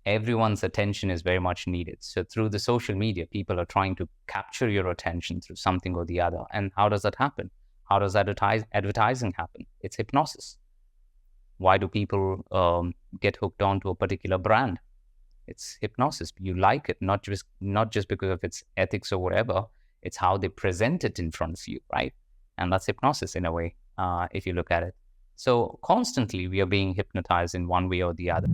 everyone's attention is very much needed. So through the social media, people are trying to capture your attention through something or the other. And how does that happen? How does advertising happen? It's hypnosis. Why do people get hooked onto a particular brand? It's hypnosis. You like it, not just because of its ethics or whatever. It's how they present it in front of you, right? And that's hypnosis in a way, if you look at it. So constantly we are being hypnotized in one way or the other.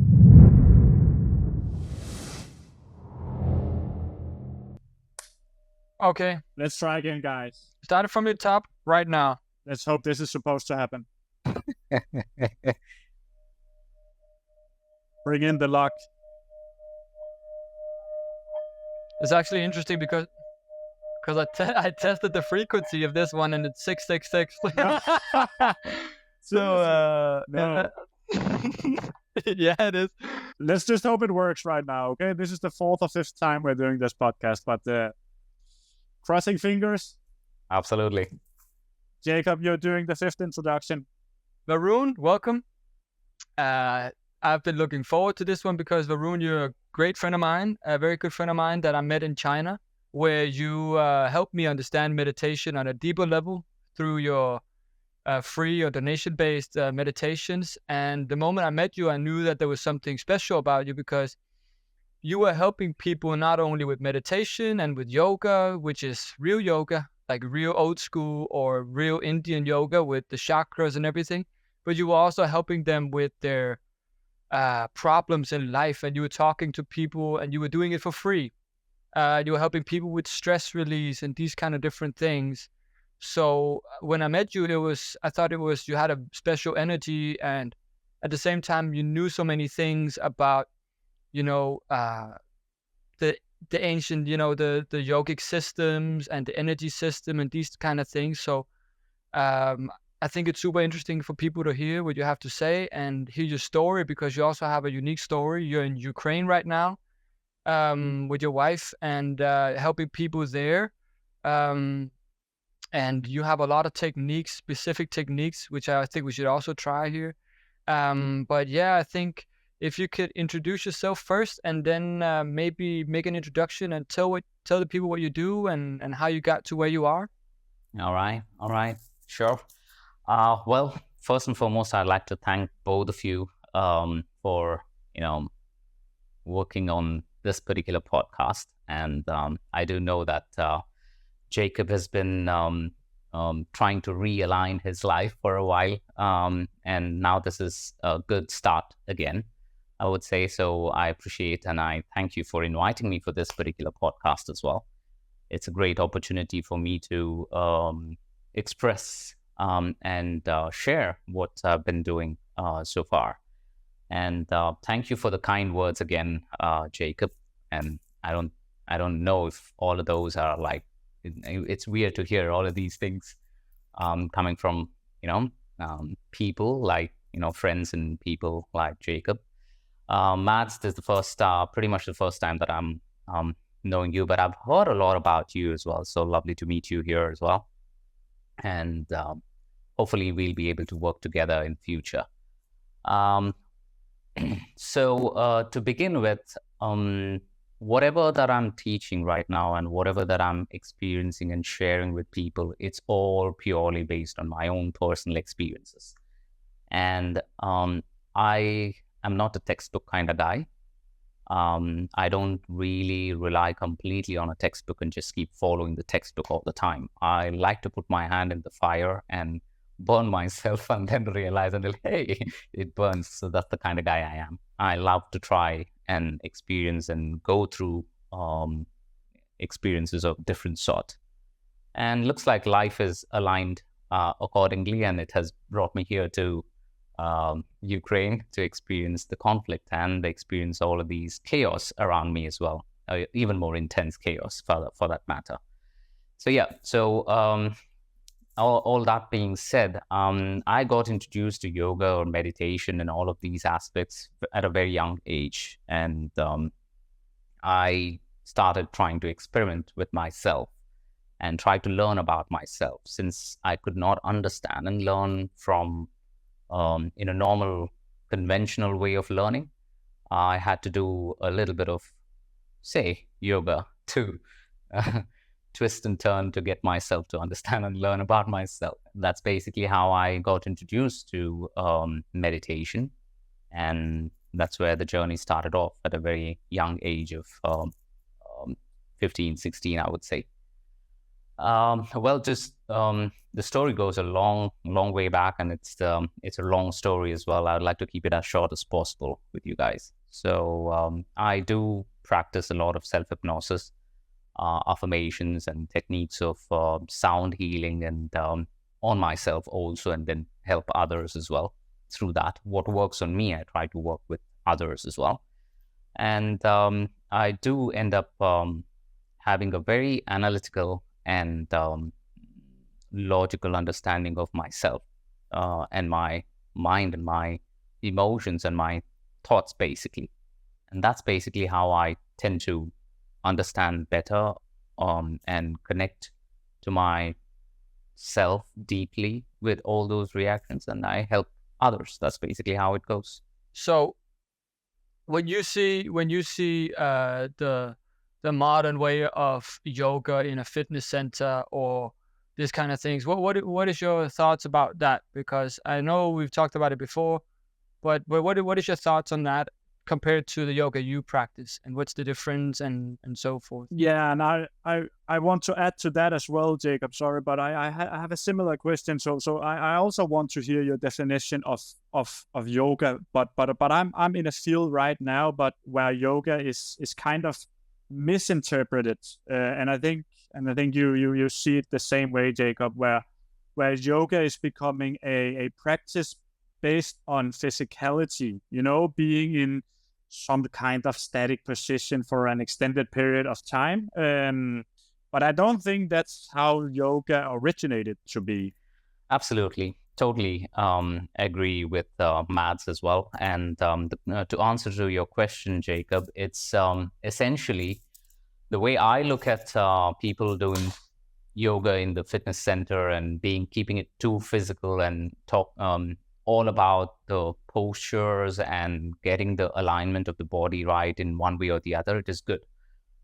Okay. Let's try again, guys. Start it from the top right now. Let's hope this is supposed to happen. Bring in the luck. It's actually interesting because I tested the frequency of this one and it's 666. So No. yeah, it is. Let's just hope it works right now, okay? This is the 4th or 5th time we're doing this podcast, but crossing fingers. Absolutely. Jacob, you're doing the 5th introduction. Varoon, welcome. I've been looking forward to this one because Varoon, you're a great friend of mine, a very good friend of mine that I met in China, where you helped me understand meditation on a deeper level through your free or donation-based meditations. And the moment I met you, I knew that there was something special about you because you were helping people not only with meditation and with yoga, which is real yoga, like real old school or real Indian yoga with the chakras and everything, but you were also helping them with their problems in life. And you were talking to people and you were doing it for free. You were helping people with stress release and these kind of different things. So when I met you, I thought you had a special energy, and at the same time, you knew so many things about, the ancient, the yogic systems and the energy system and these kind of things. So I think it's super interesting for people to hear what you have to say and hear your story, because you also have a unique story. You're in Ukraine right now with your wife and helping people there. And you have a lot of techniques, specific techniques, which I think we should also try here. But yeah, I think if you could introduce yourself first and then maybe make an introduction and tell the people what you do and how you got to where you are. All right. Sure. Well, first and foremost, I'd like to thank both of you for, working on this particular podcast. And I do know that Jacob has been trying to realign his life for a while. And now this is a good start again, I would say. So I appreciate and I thank you for inviting me for this particular podcast as well. It's a great opportunity for me to express and share what I've been doing so far. And thank you for the kind words again, Jacob. And I don't know if all of those are like, it's weird to hear all of these things coming from, people like, friends and people like Jacob. Mads, this is pretty much the first time that I'm knowing you, but I've heard a lot about you as well. So lovely to meet you here as well. And hopefully we'll be able to work together in future. So to begin with, whatever that I'm teaching right now and whatever that I'm experiencing and sharing with people, it's all purely based on my own personal experiences. And I am not a textbook kind of guy. I don't really rely completely on a textbook and just keep following the textbook all the time. I like to put my hand in the fire and burn myself and then realize until, hey, it burns. So that's the kind of guy I am. I love to try and experience and go through experiences of different sort. And looks like life is aligned accordingly, and it has brought me here to Ukraine to experience the conflict and experience all of these chaos around me as well, even more intense chaos for that matter. So yeah, all that being said, I got introduced to yoga or meditation and all of these aspects at a very young age. And I started trying to experiment with myself and try to learn about myself, since I could not understand and learn from in a normal, conventional way of learning. I had to do a little bit of, say, yoga to twist and turn to get myself to understand and learn about myself. That's basically how I got introduced to meditation. And that's where the journey started off at a very young age of 15, 16, I would say. The story goes a long way back, and it's a long story as well. I would like to keep it as short as possible with you guys. So I do practice a lot of self-hypnosis, affirmations, and techniques of sound healing, and on myself also, and then help others as well through that. What works on me, I try to work with others as well. And I do end up having a very analytical and logical understanding of myself and my mind and my emotions and my thoughts, basically. And that's basically how I tend to understand better and connect to myself deeply with all those reactions, and I help others. That's basically how it goes. So when you see the modern way of yoga in a fitness center or this kind of things, what is your thoughts about that? Because I know we've talked about it before, but what is your thoughts on that compared to the yoga you practice, and what's the difference and so forth? Yeah, and I want to add to that as well, Jacob. Sorry, but I have a similar question. So I also want to hear your definition of yoga. But I'm in a field right now, but where yoga is kind of misinterpreted, and I think you see it the same way, Jacob, where yoga is becoming a practice based on physicality, being in some kind of static position for an extended period of time. But I don't think that's how yoga originated to be. Absolutely. Totally agree with Mads as well. And to answer to your question, Jacob, it's essentially the way I look at people doing yoga in the fitness center and keeping it too physical and talk all about the postures and getting the alignment of the body right in one way or the other. It is good.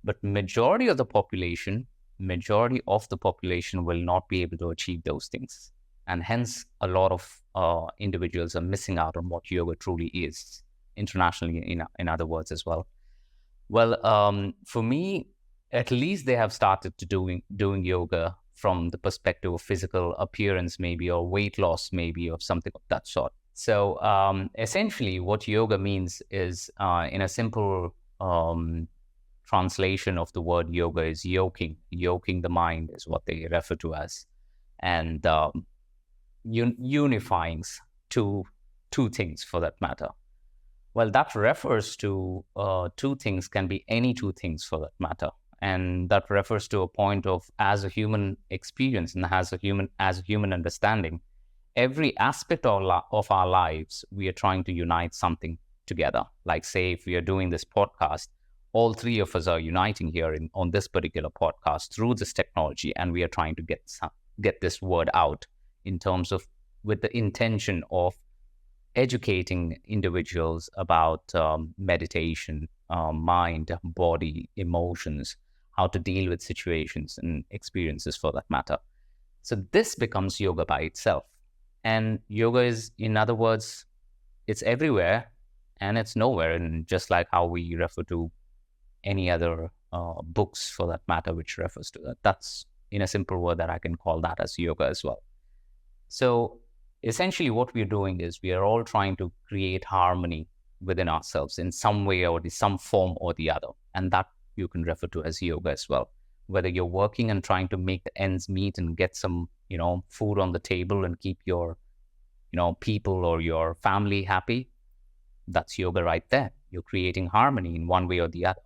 But majority of the population will not be able to achieve those things. And hence, a lot of individuals are missing out on what yoga truly is, internationally, in other words, as well. Well, for me, at least they have started to doing yoga from the perspective of physical appearance, maybe, or weight loss, maybe, or something of that sort. So essentially, what yoga means is, in a simple translation of the word yoga, is yoking. Yoking the mind is what they refer to as. And unifying two things, for that matter. Well, that refers to two things, can be any two things for that matter. And that refers to a point of, as a human experience and as a human understanding, every aspect of our lives, we are trying to unite something together. Like, say, if we are doing this podcast, all three of us are uniting here on this particular podcast through this technology, and we are trying to get this word out in terms of, with the intention of educating individuals about meditation, mind, body, emotions, how to deal with situations and experiences, for that matter. So this becomes yoga by itself. And yoga is, in other words, it's everywhere and it's nowhere. And just like how we refer to any other books, for that matter, which refers to that. That's, in a simple word, that I can call that as yoga as well. So essentially what we're doing is, we are all trying to create harmony within ourselves in some way or some form or the other. And that you can refer to as yoga as well. Whether you're working and trying to make the ends meet and get some, food on the table and keep your, people or your family happy, that's yoga right there. You're creating harmony in one way or the other.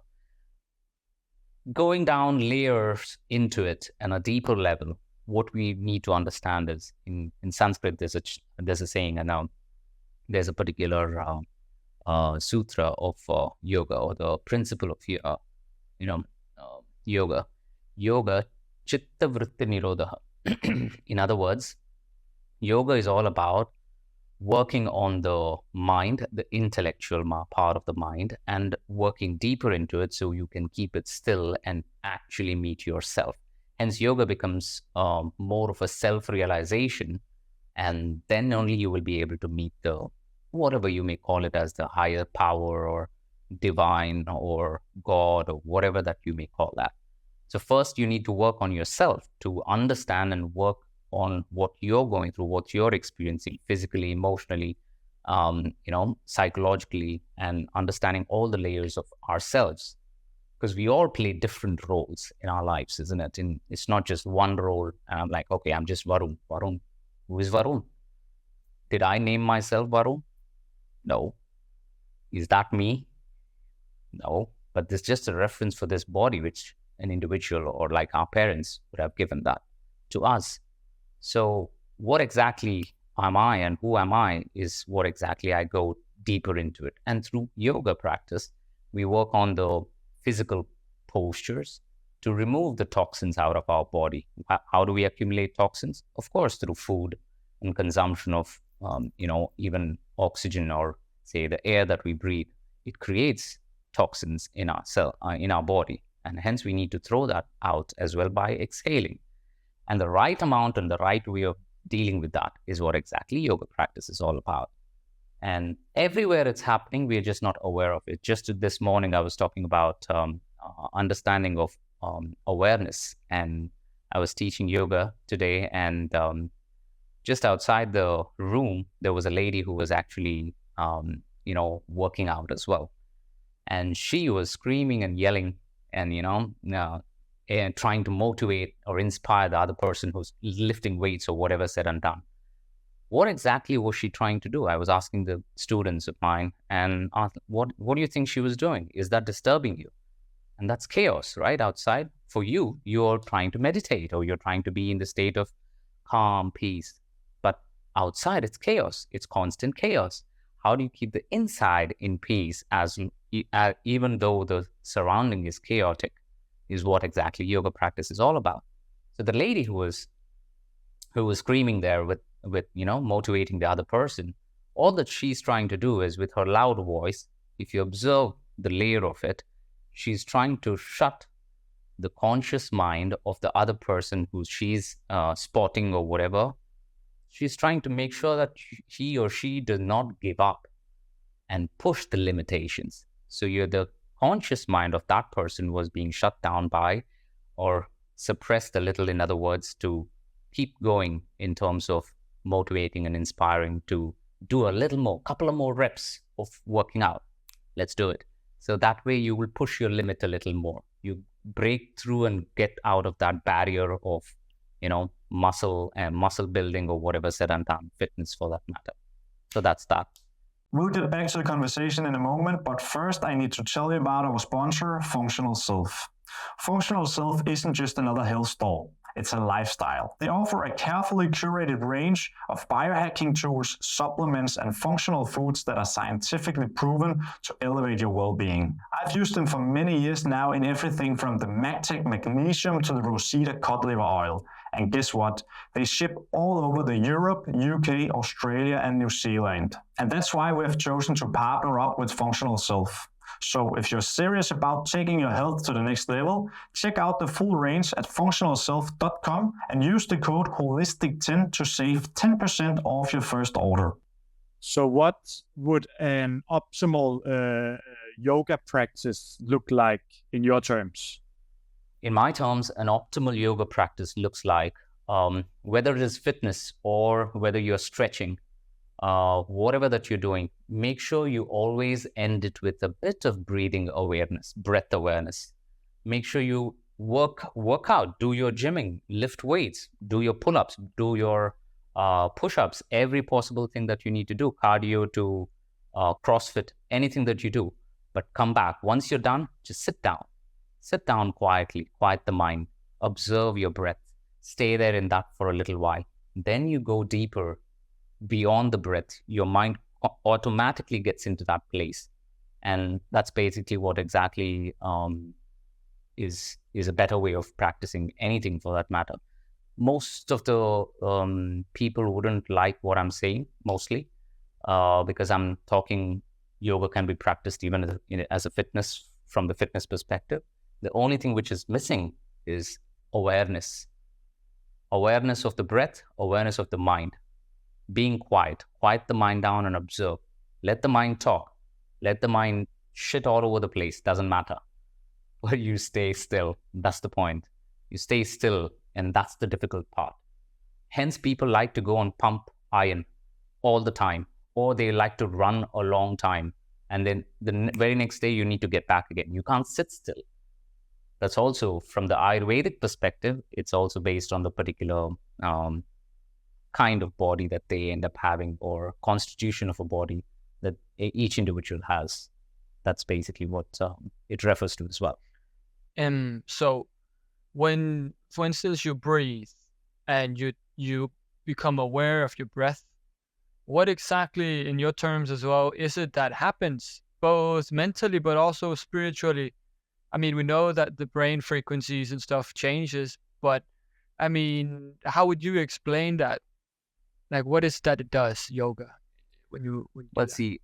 Going down layers into it on a deeper level, what we need to understand is, in Sanskrit, there's a saying, and there's a particular sutra of yoga, or the principle of yoga. Yoga, chitta vritti nirodha. In other words, yoga is all about working on the mind, the intellectual part of the mind, and working deeper into it so you can keep it still and actually meet yourself. Hence, yoga becomes more of a self-realization, and then only you will be able to meet the, whatever you may call it, as the higher power or divine or God or whatever that you may call that. So first you need to work on yourself to understand and work on what you're going through, what you're experiencing physically, emotionally, psychologically, and understanding all the layers of ourselves. Because we all play different roles in our lives, isn't it? And it's not just one role. And I'm like, okay, I'm just Varoon. Varoon. Who is Varoon? Did I name myself Varoon? No. Is that me? No. But there's just a reference for this body, which an individual or like our parents would have given that to us. So what exactly am I and who am I is what exactly I go deeper into it. And through yoga practice, we work on the physical postures to remove the toxins out of our body. How do we accumulate toxins? Of course, through food and consumption of, even oxygen or say the air that we breathe. It creates toxins in our in our body. And hence we need to throw that out as well by exhaling. And the right amount and the right way of dealing with that is what exactly yoga practice is all about. And everywhere it's happening, we're just not aware of it. Just this morning, I was talking about understanding of awareness. And I was teaching yoga today. And just outside the room, there was a lady who was actually, working out as well. And she was screaming and yelling and, and trying to motivate or inspire the other person who's lifting weights or whatever said and done. What exactly was she trying to do? I was asking the students of mine and asked, what do you think she was doing? Is that disturbing you? And that's chaos, right? Outside, for you, you're trying to meditate or you're trying to be in the state of calm, peace. But outside, it's chaos. It's constant chaos. How do you keep the inside in peace even though the surrounding is chaotic, is what exactly yoga practice is all about. So the lady who was screaming there with motivating the other person, all that she's trying to do is with her loud voice, if you observe the layer of it, she's trying to shut the conscious mind of the other person who she's spotting or whatever. She's trying to make sure that he or she does not give up and push the limitations. So the conscious mind of that person was being shut down by or suppressed a little, in other words, to keep going in terms of motivating and inspiring to do a little more, couple of more reps of working out. Let's do it. So that way you will push your limit a little more. You break through and get out of that barrier of, muscle and muscle building or whatever said and done, fitness for that matter. So that's that. We'll get back to the conversation in a moment, but first I need to tell you about our sponsor, Functional Self. Functional Self isn't just another health stall. It's a lifestyle. They offer a carefully curated range of biohacking tools, supplements, and functional foods that are scientifically proven to elevate your well-being. I've used them for many years now in everything from the MagTech Magnesium to the Rosita cod liver oil. And guess what? They ship all over the Europe, UK, Australia, and New Zealand. And that's why we have chosen to partner up with Functional Self. So if you're serious about taking your health to the next level, check out the full range at functionalself.com and use the code HOLISTIC10 to save 10% off your first order. So what would an optimal yoga practice look like in your terms? In my terms, an optimal yoga practice looks like whether it is fitness or whether you're stretching, whatever that you're doing, make sure you always end it with a bit of breathing awareness, breath awareness. Make sure you work out, do your gymming, lift weights, do your pull-ups, do your push-ups, every possible thing that you need to do, cardio to CrossFit, anything that you do. But come back. Once you're done, just sit down. Sit down quietly, quiet the mind, observe your breath, stay there in that for a little while. Then you go deeper beyond the breath. Your mind automatically gets into that place. And that's basically what exactly is a better way of practicing anything for that matter. Most of the people wouldn't like what I'm saying, mostly, because I'm talking yoga can be practiced even as a fitness, from the fitness perspective. The only thing which is missing is awareness. Awareness of the breath, awareness of the mind. Being quiet the mind down and observe. Let the mind talk. Let the mind shit all over the place, doesn't matter. But you stay still. That's the point. You stay still, and that's the difficult part. Hence, people like to go on pump iron all the time, or they like to run a long time. And then the very next day, you need to get back again. You can't sit still. That's also, from the Ayurvedic perspective, it's also based on the particular kind of body that they end up having, or constitution of a body that each individual has. That's basically what it refers to as well. So when, for instance, you breathe and you become aware of your breath, what exactly, in your terms as well, is it that happens both mentally but also spiritually? I mean, we know that the brain frequencies and stuff changes, but I mean, how would you explain that? Like, what is that it does, yoga, when you do Let's that? see.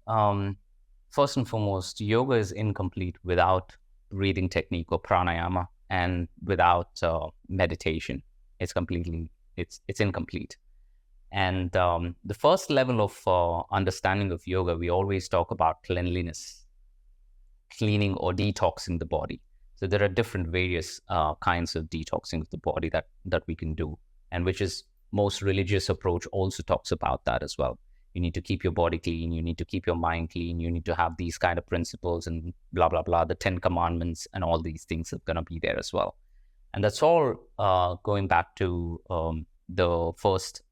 First and foremost, yoga is incomplete without breathing technique or pranayama, and without meditation. It's incomplete. And the first level of understanding of yoga, we always talk about cleanliness, cleaning or detoxing the body. So there are different various kinds of detoxing of the body that we can do, and which is most religious approach also talks about that as well. You need to keep your body clean, you need to keep your mind clean, you need to have these kind of principles and blah, blah, blah, the 10 commandments and all these things are going to be there as well. And that's all going back to the first,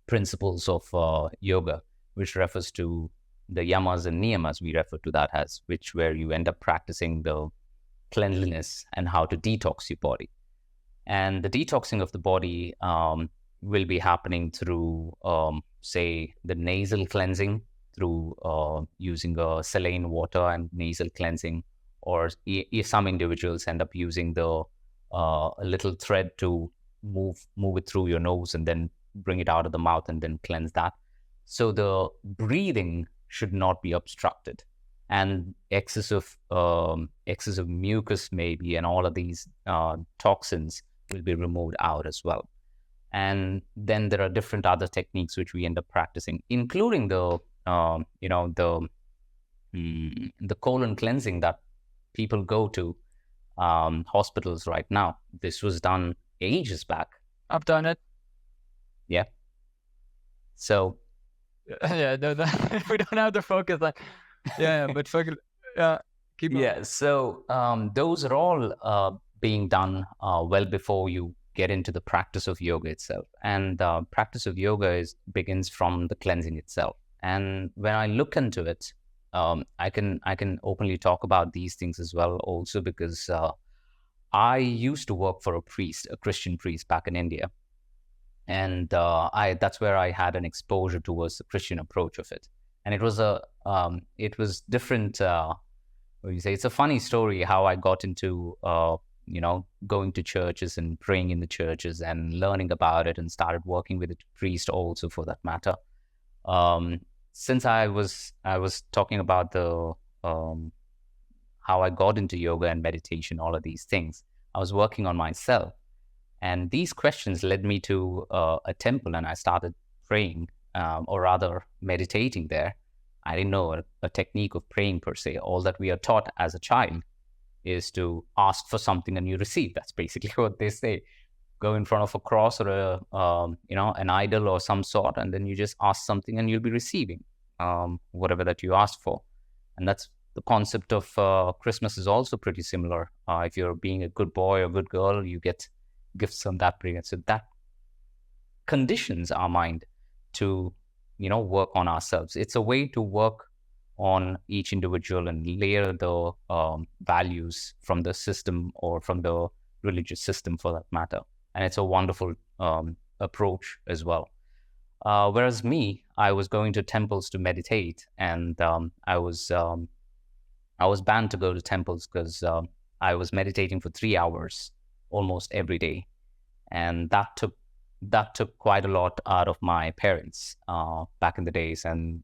principles of yoga, which refers to the yamas and niyamas, we refer to that as, where you end up practicing the cleanliness and how to detox your body. And the detoxing of the body will be happening through, say, the nasal cleansing, through using saline water and nasal cleansing, or some individuals end up using a little thread to move it through your nose and then bring it out of the mouth and then cleanse that. So the breathing should not be obstructed, and excessive mucus maybe, and all of these toxins will be removed out as well. And then there are different other techniques which we end up practicing, including the colon cleansing that people go to hospitals right now. This was done ages back. I've done it. Yeah. So Yeah, we don't have to focus on. Yeah, but focus. Keep on. yeah. So those are all being done well before you get into the practice of yoga itself. And practice of yoga begins from the cleansing itself. And when I look into it, I can openly talk about these things as well, also because I used to work for a Christian priest back in India. And that's where I had an exposure towards the Christian approach of it. And it was different. What do you say? It's a funny story how I got into going to churches and praying in the churches and learning about it, and started working with a priest also, for that matter. Since I was talking about the how I got into yoga and meditation, all of these things, I was working on myself. And these questions led me to a temple, and I started praying, or rather meditating there. I didn't know a technique of praying per se. All that we are taught as a child is to ask for something and you receive. That's basically what they say. Go in front of a cross or an idol or some sort, and then you just ask something and you'll be receiving whatever that you asked for. And that's the concept of Christmas is also pretty similar. If you're being a good boy or good girl, you get gifts on that period. So that conditions our mind to, work on ourselves. It's a way to work on each individual and layer the values from the system, or from the religious system for that matter. And it's a wonderful approach as well. Whereas me, I was going to temples to meditate, and I was banned to go to temples because I was meditating for 3 hours almost every day. And that took that took quite a lot out of my parents back in the days. And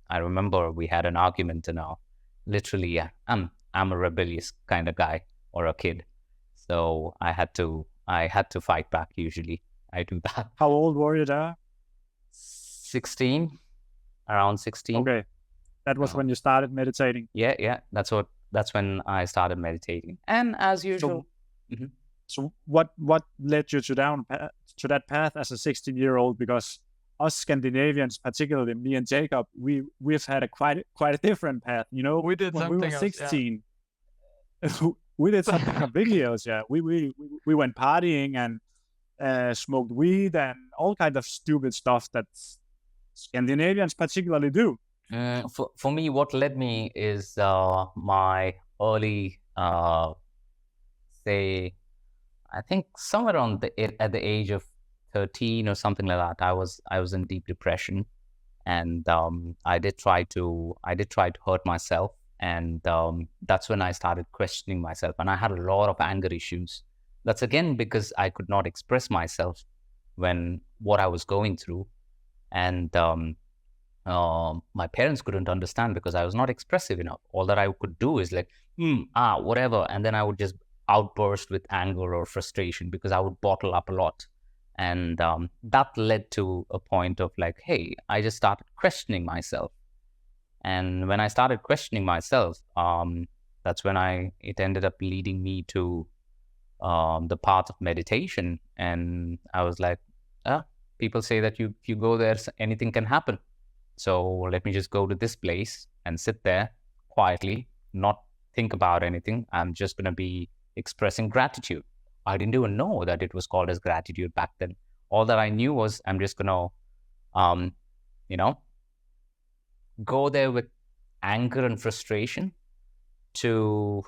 I remember we had an argument, and literally, I'm a rebellious kind of guy or a kid, so I had to fight back. Usually, I do that. How old were you there? 16, around 16. Okay, that was when you started meditating. Yeah. That's when I started meditating, and as usual. So what led you to that path as a 16-year-old? Because us Scandinavians, particularly me and Jacob, we've had quite a different path. You know, We did when something we were else, 16, we did something completely else. Yeah, we went partying and smoked weed and all kind of stupid stuff that Scandinavians particularly do. For me, what led me is my early, say, I think somewhere at the age of 13 or something like that. I was in deep depression, and I did try to hurt myself, and that's when I started questioning myself, and I had a lot of anger issues. That's again because I could not express myself when what I was going through, and my parents couldn't understand because I was not expressive enough. All that I could do is like, whatever. And then I would just outburst with anger or frustration because I would bottle up a lot. And that led to a point of like, hey, I just started questioning myself. And when I started questioning myself, that's when it ended up leading me to the path of meditation. And I was like, people say that if you go there, anything can happen. So let me just go to this place and sit there quietly, not think about anything. I'm just going to be expressing gratitude. I didn't even know that it was called as gratitude back then. All that I knew was I'm just going to, go there with anger and frustration to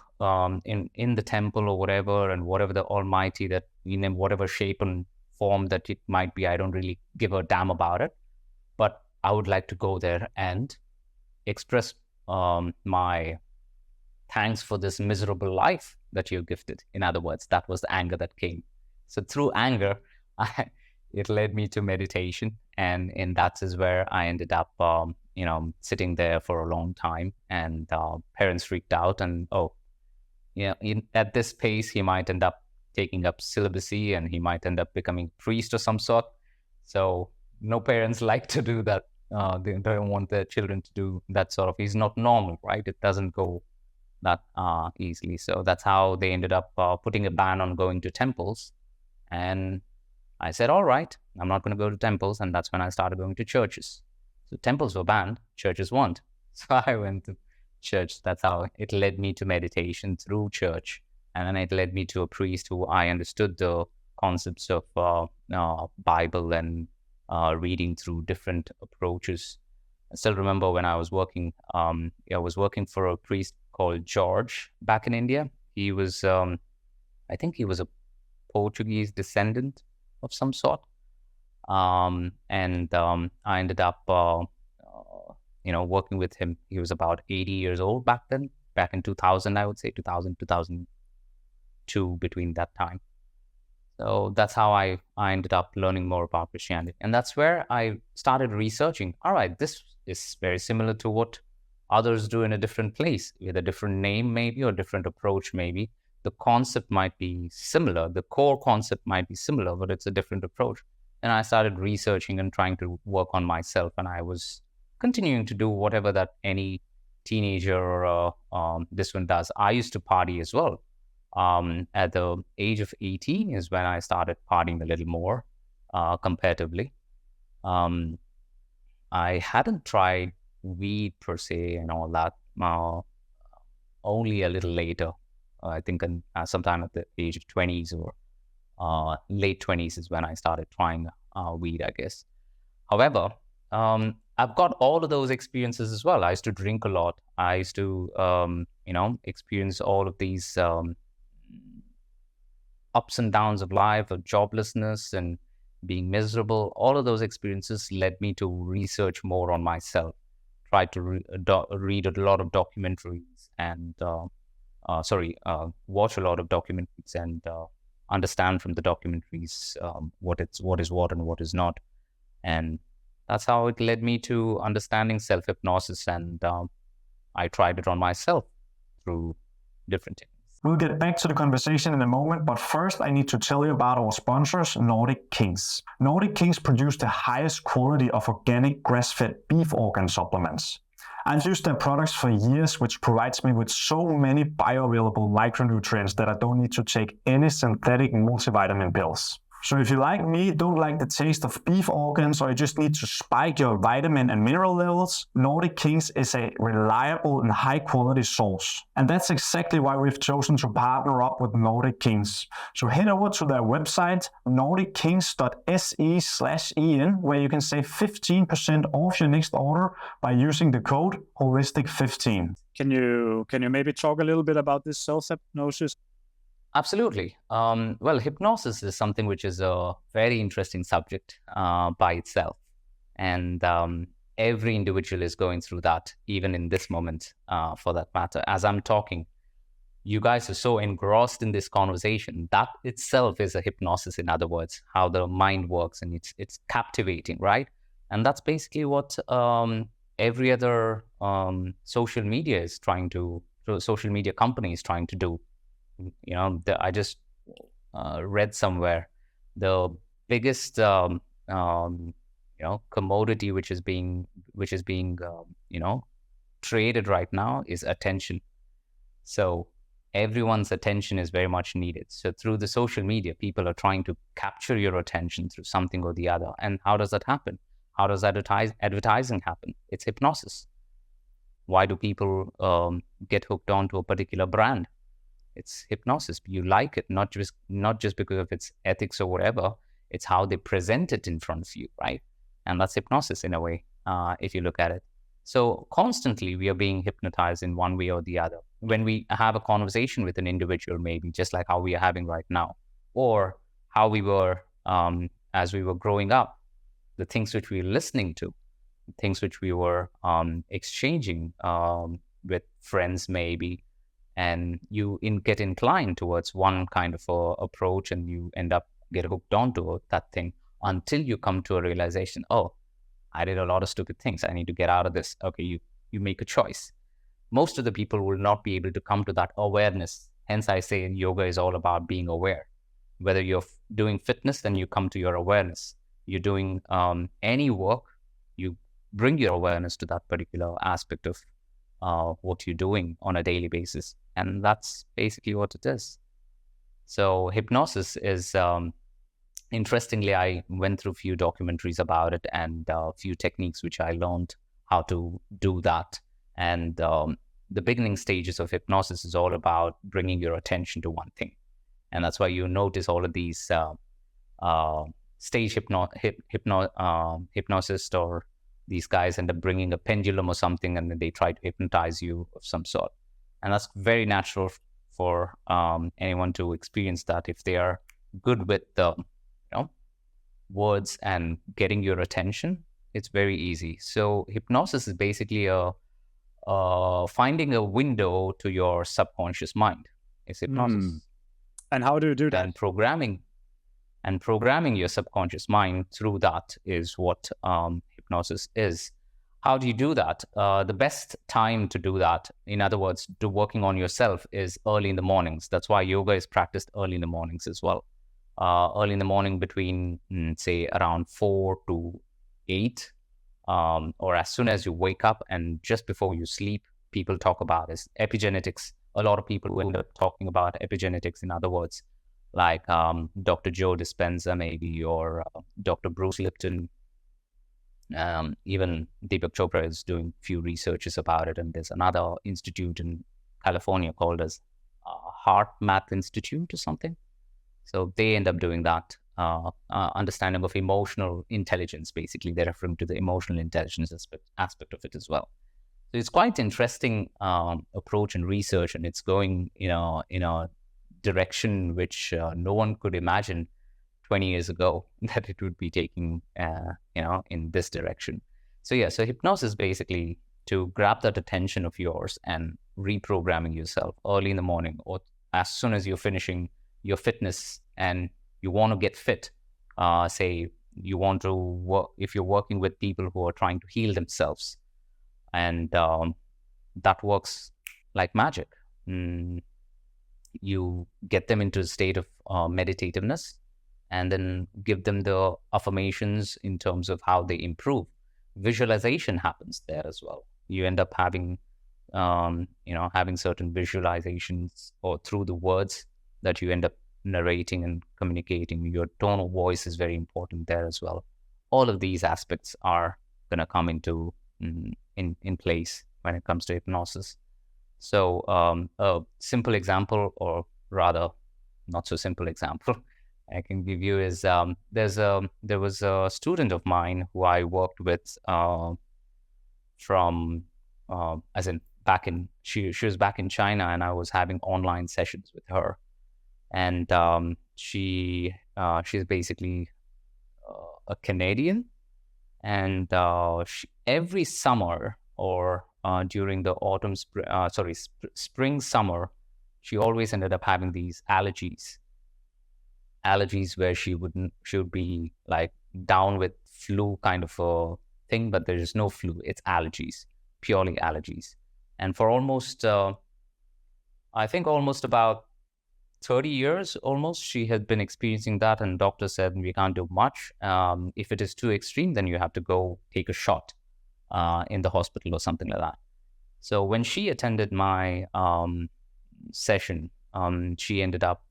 in the temple or whatever, and whatever the Almighty that in whatever shape and form that it might be. I don't really give a damn about it, but I would like to go there and express my thanks for this miserable life that you're gifted. In other words, that was the anger that came. So through anger, it led me to meditation, and that is where I ended up, sitting there for a long time. And parents freaked out, and at this pace, he might end up taking up celibacy, and he might end up becoming a priest or some sort. So no parents like to do that. They don't want their children to do that sort of. He's not normal, right? It doesn't go that easily. So that's how they ended up putting a ban on going to temples. And I said, all right, I'm not going to go to temples. And that's when I started going to churches. So temples were banned, churches weren't. So I went to church. That's how it led me to meditation through church. And then it led me to a priest who I understood the concepts of Bible and reading through different approaches. I still remember when I was working, I was working for a priest called George back in India. He was, I think he was a Portuguese descendant of some sort. I ended up, working with him. He was about 80 years old back then, back in 2000, I would say 2000, 2002, between that time. So that's how I ended up learning more about Christianity. And that's where I started researching. All right, this is very similar to what others do in a different place, with a different name maybe, or different approach maybe. The concept might be similar. The core concept might be similar, but it's a different approach. And I started researching and trying to work on myself. And I was continuing to do whatever that any teenager or this one does. I used to party as well. At the age of 18 is when I started partying a little more comparatively. I hadn't tried weed per se and all that, only a little later. I think sometime at the age of 20s or late 20s is when I started trying weed, I guess. However, I've got all of those experiences as well. I used to drink a lot. I used to, experience all of these ups and downs of life, of joblessness and being miserable. All of those experiences led me to research more on myself, try to read a lot of documentaries and watch a lot of documentaries and understand from the documentaries what is what and what is not. And that's how it led me to understanding self-hypnosis, and I tried it on myself through different techniques. We'll get back to the conversation in a moment, but first I need to tell you about our sponsors, Nordic Kings. Nordic Kings produce the highest quality of organic grass-fed beef organ supplements. I've used their products for years, which provides me with so many bioavailable micronutrients that I don't need to take any synthetic multivitamin pills. So if you, like me, don't like the taste of beef organs, or you just need to spike your vitamin and mineral levels, Nordic Kings is a reliable and high quality source. And that's exactly why we've chosen to partner up with Nordic Kings. So head over to their website, nordickings.se/en, where you can save 15% off your next order by using the code HOLISTIC15. Can you maybe talk a little bit about this self-hypnosis? Absolutely. Well, hypnosis is something which is a very interesting subject by itself. And every individual is going through that, even in this moment, for that matter. As I'm talking, you guys are so engrossed in this conversation. That itself is a hypnosis, in other words, how the mind works, and it's captivating, right? And that's basically what every other social media company is trying to do. You know, I just read somewhere the biggest commodity which is being traded right now is attention. So everyone's attention is very much needed. So through the social media, people are trying to capture your attention through something or the other. And how does that happen? How does advertising happen? It's hypnosis. Why do people get hooked onto a particular brand? It's hypnosis. You like it, not just because of its ethics or whatever. It's how they present it in front of you, right? And that's hypnosis in a way, if you look at it. So constantly we are being hypnotized in one way or the other. When we have a conversation with an individual, maybe just like how we are having right now, or how we were as we were growing up, the things which we were listening to, things which we were exchanging with friends maybe, and you get inclined towards one kind of approach, and you end up get hooked onto that thing until you come to a realization, oh, I did a lot of stupid things. I need to get out of this. Okay, you make a choice. Most of the people will not be able to come to that awareness. Hence, I say yoga is all about being aware. Whether you're doing fitness, then you come to your awareness. You're doing any work, you bring your awareness to that particular aspect of what you're doing on a daily basis. And that's basically what it is. So hypnosis is, interestingly, I went through a few documentaries about it and a few techniques which I learned how to do that. And the beginning stages of hypnosis is all about bringing your attention to one thing. And that's why you notice all of these stage hypnosists, or these guys end up bringing a pendulum or something, and then they try to hypnotize you of some sort. And that's very natural for anyone to experience that if they are good with the words and getting your attention. It's very easy. So hypnosis is basically finding a window to your subconscious mind. It's hypnosis. And how do you do that? And programming your subconscious mind through that is what hypnosis is. How do you do that? The best time to do that, in other words, to working on yourself, is early in the mornings. That's why yoga is practiced early in the mornings as well. Early in the morning between, say, around 4 to 8, or as soon as you wake up and just before you sleep. People talk about is epigenetics. A lot of people will end up talking about epigenetics, in other words, like Dr. Joe Dispenza maybe, or Dr. Bruce Lipton. Even Deepak Chopra is doing few researches about it, and there's another institute in California called as Heart Math Institute or something. So they end up doing that understanding of emotional intelligence. Basically, they're referring to the emotional intelligence aspect of it as well. So it's quite interesting approach and research, and it's going in a direction which no one could imagine 20 years ago that it would be taking in this direction. So hypnosis basically to grab that attention of yours and reprogramming yourself early in the morning, or as soon as you're finishing your fitness and you want to get fit, say you want to work, if you're working with people who are trying to heal themselves, and that works like magic. You get them into a state of meditativeness, and then give them the affirmations in terms of how they improve. Visualization happens there as well. You end up having having certain visualizations, or through the words that you end up narrating and communicating. Your tone of voice is very important there as well. All of these aspects are going to come into in place when it comes to hypnosis. So a simple example, or rather not so simple example I can give you is there was a student of mine who I worked with from as in back in she was back in China, and I was having online sessions with her, and she's basically a Canadian, and every summer, or during the spring summer, she always ended up having these allergies where she would be like down with flu kind of a thing, but there is no flu. It's allergies, purely allergies. And for almost, I think almost about 30 years almost, she had been experiencing that, and doctor said, we can't do much. If it is too extreme, then you have to go take a shot in the hospital or something like that. So when she attended my session, she ended up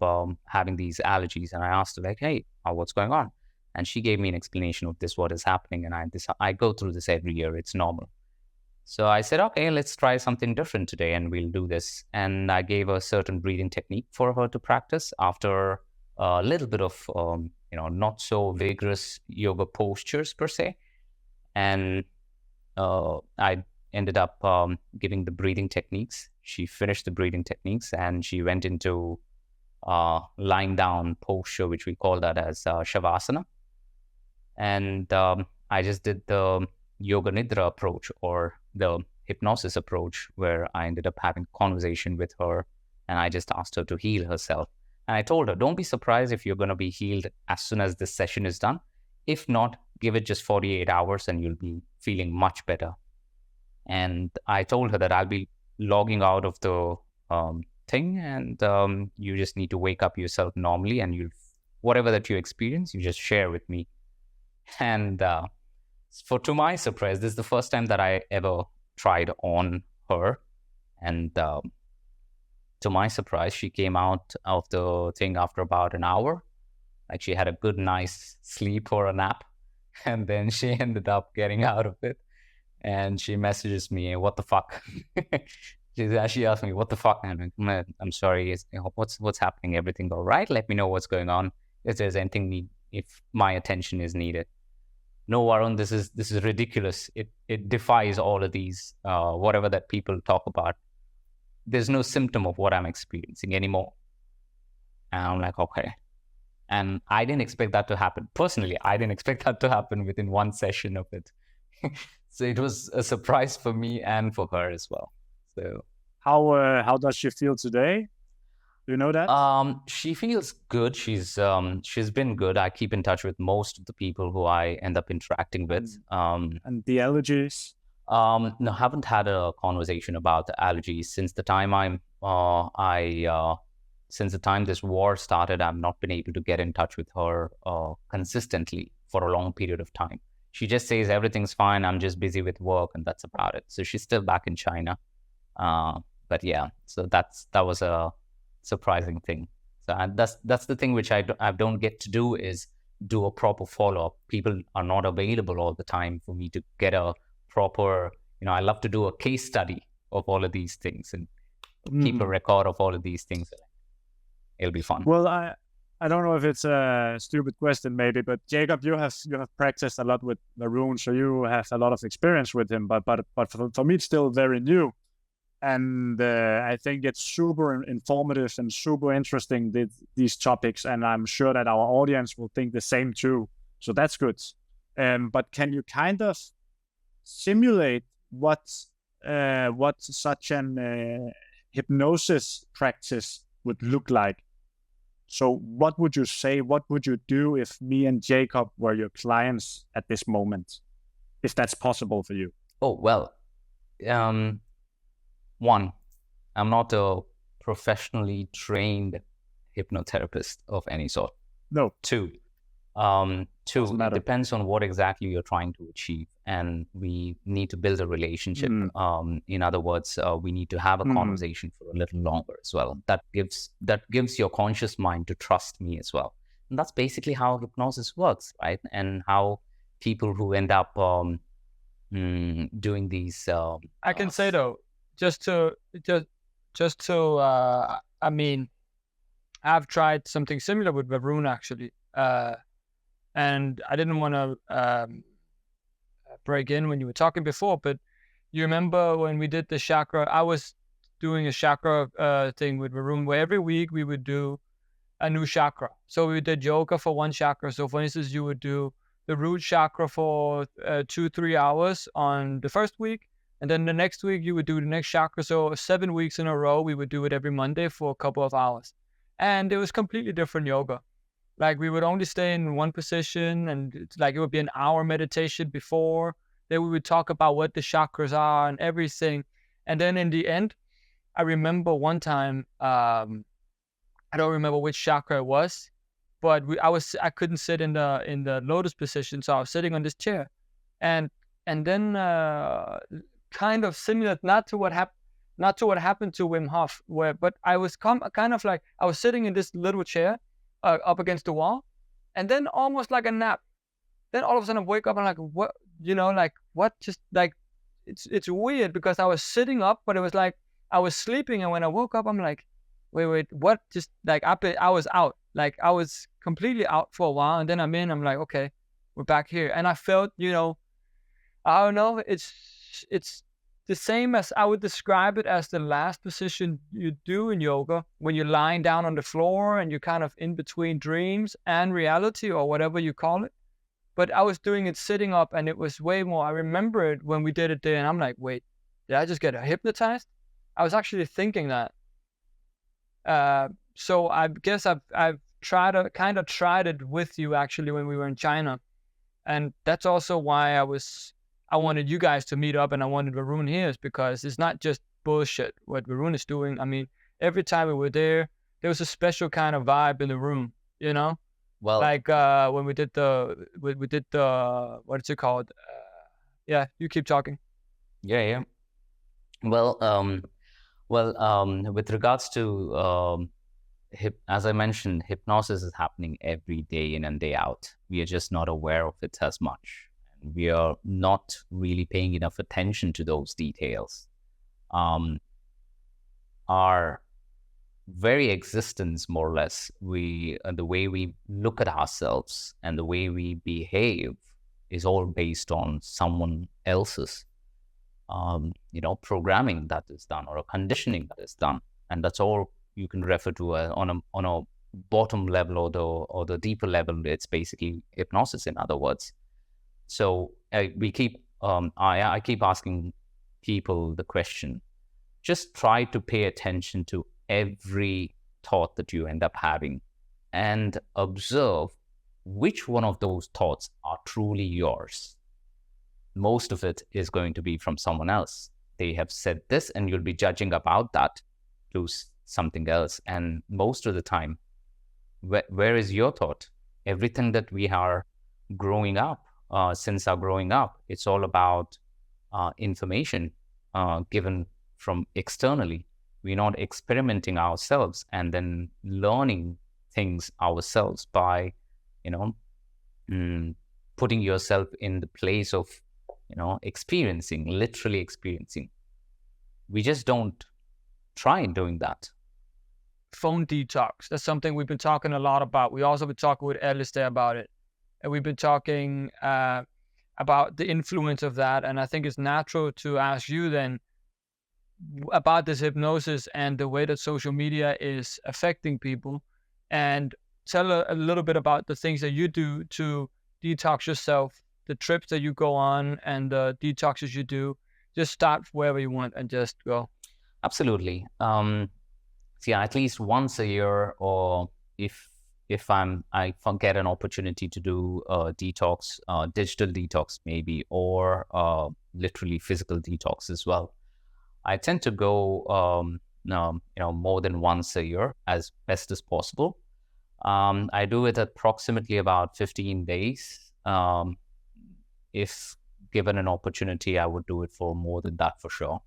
having these allergies, and I asked her, like, hey, what's going on? And she gave me an explanation of what is happening, and I go through this every year. It's normal. So I said, okay, let's try something different today, and we'll do this. And I gave a certain breathing technique for her to practice after a little bit of not so vigorous yoga postures per se. And I ended up giving the breathing techniques. She finished the breathing techniques, and she went into lying down posture, which we call that as Shavasana. And I just did the Yoga Nidra approach, or the hypnosis approach, where I ended up having a conversation with her, and I just asked her to heal herself. And I told her, don't be surprised if you're going to be healed as soon as this session is done. If not, give it just 48 hours and you'll be feeling much better. And I told her that I'll be logging out of the thing, and you just need to wake up yourself normally, and whatever that you experience, you just share with me. And to my surprise, this is the first time that I ever tried on her. And to my surprise, she came out of the thing after about an hour. Like, she had a good, nice sleep or a nap. And then she ended up getting out of it. And she messages me, what the fuck? She asked me, what the fuck? And I'm like, I'm sorry, what's happening? Everything all right? Let me know what's going on. If there's anything if my attention is needed. No, Varoon, this is ridiculous. It defies all of these, whatever that people talk about. There's no symptom of what I'm experiencing anymore. And I'm like, okay. And I didn't expect that to happen. Personally, I didn't expect that to happen within one session of it. So it was a surprise for me and for her as well. So how does she feel today? Do you know that? She feels good. She's been good. I keep in touch with most of the people who I end up interacting with. And the allergies? No, haven't had a conversation about the allergies since the time since the time this war started. I've not been able to get in touch with her consistently for a long period of time. She just says everything's fine. I'm just busy with work, and that's about it. So she's still back in China. But yeah, so that was a surprising thing. So that's the thing which I don't get to do, is do a proper follow-up. People are not available all the time for me to get a proper, I love to do a case study of all of these things and keep a record of all of these things. It'll be fun. Well, I don't know if it's a stupid question maybe, but Jacob, you have practiced a lot with Varoon, so you have a lot of experience with him, but for me it's still very new. And I think it's super informative and super interesting, these topics, and I'm sure that our audience will think the same too. So that's good. But can you kind of simulate what such an hypnosis practice would look like? So what would you say? What would you do if me and Jacob were your clients at this moment, if that's possible for you? Oh, well, one, I'm not a professionally trained hypnotherapist of any sort. No. Two, Doesn't it matter. depends on what exactly you're trying to achieve, and we need to build a relationship. In other words, we need to have a conversation for a little longer as well. That gives your conscious mind to trust me as well, and that's basically how hypnosis works, right? And how people who end up doing these. I can say though, I mean, I've tried something similar with Varoon actually, and I didn't want to break in when you were talking before, but you remember when we did the chakra? I was doing a chakra thing with Varoon, where every week we would do a new chakra. So we did yoga for one chakra. So for instance, you would do the root chakra for 2-3 hours on the first week, and then the next week you would do the next chakra. So 7 weeks in a row, we would do it every Monday for a couple of hours, and it was completely different yoga. Like we would only stay in one position, and it's like it would be an hour meditation before. Then we would talk about what the chakras are and everything, and then in the end, I remember one time, I don't remember which chakra it was, but I couldn't sit in the lotus position, so I was sitting on this chair, and then kind of similar, not to what happened to Wim Hof, but I was kind of like I was sitting in this little chair up against the wall, and then almost like a nap. Then all of a sudden I wake up and I'm like, what, like what? Just like it's weird because I was sitting up, but it was like I was sleeping, and when I woke up, I'm like, wait, what? Just like I was out, like I was completely out for a while, and then I'm like, okay, we're back here, and I felt, I don't know, it's the same as I would describe it as the last position you do in yoga when you're lying down on the floor and you're kind of in between dreams and reality or whatever you call it. But I was doing it sitting up, and it was way more. I remember it when we did it there, and I'm like, wait, did I just get hypnotized? I was actually thinking that. So I guess I've tried it with you actually when we were in China, and that's also why I wanted you guys to meet up, and I wanted Varoon here, is because it's not just bullshit what Varoon is doing. I mean, every time we were there was a special kind of vibe in the room, Well, like when we did the what is it called? Yeah, you keep talking. yeah. Well, with regards to as I mentioned, hypnosis is happening every day in and day out. We are just not aware of it as much. We are not really paying enough attention to those details. Our very existence, more or less, the way we look at ourselves and the way we behave is all based on someone else's, programming that is done, or a conditioning that is done, and that's all you can refer to on a bottom level or the deeper level. It's basically hypnosis, in other words. So I keep asking people the question: just try to pay attention to every thought that you end up having, and observe which one of those thoughts are truly yours. Most of it is going to be from someone else. They have said this, and you'll be judging about that to something else. And most of the time, where is your thought? Everything that we are growing up, since our growing up, it's all about information given from externally. We're not experimenting ourselves and then learning things ourselves by, putting yourself in the place of, literally experiencing. We just don't try doing that. Phone detox. That's something we've been talking a lot about. We also been talking with Alistair about it. And we've been talking about the influence of that. And I think it's natural to ask you then about this hypnosis and the way that social media is affecting people, and tell a little bit about the things that you do to detox yourself, the trips that you go on and the detoxes you do. Just start wherever you want and just go. Absolutely. At least once a year, or if I get an opportunity to do detox, digital detox maybe, or literally physical detox as well, I tend to go more than once a year as best as possible. I do it approximately about 15 days. If given an opportunity, I would do it for more than that for sure.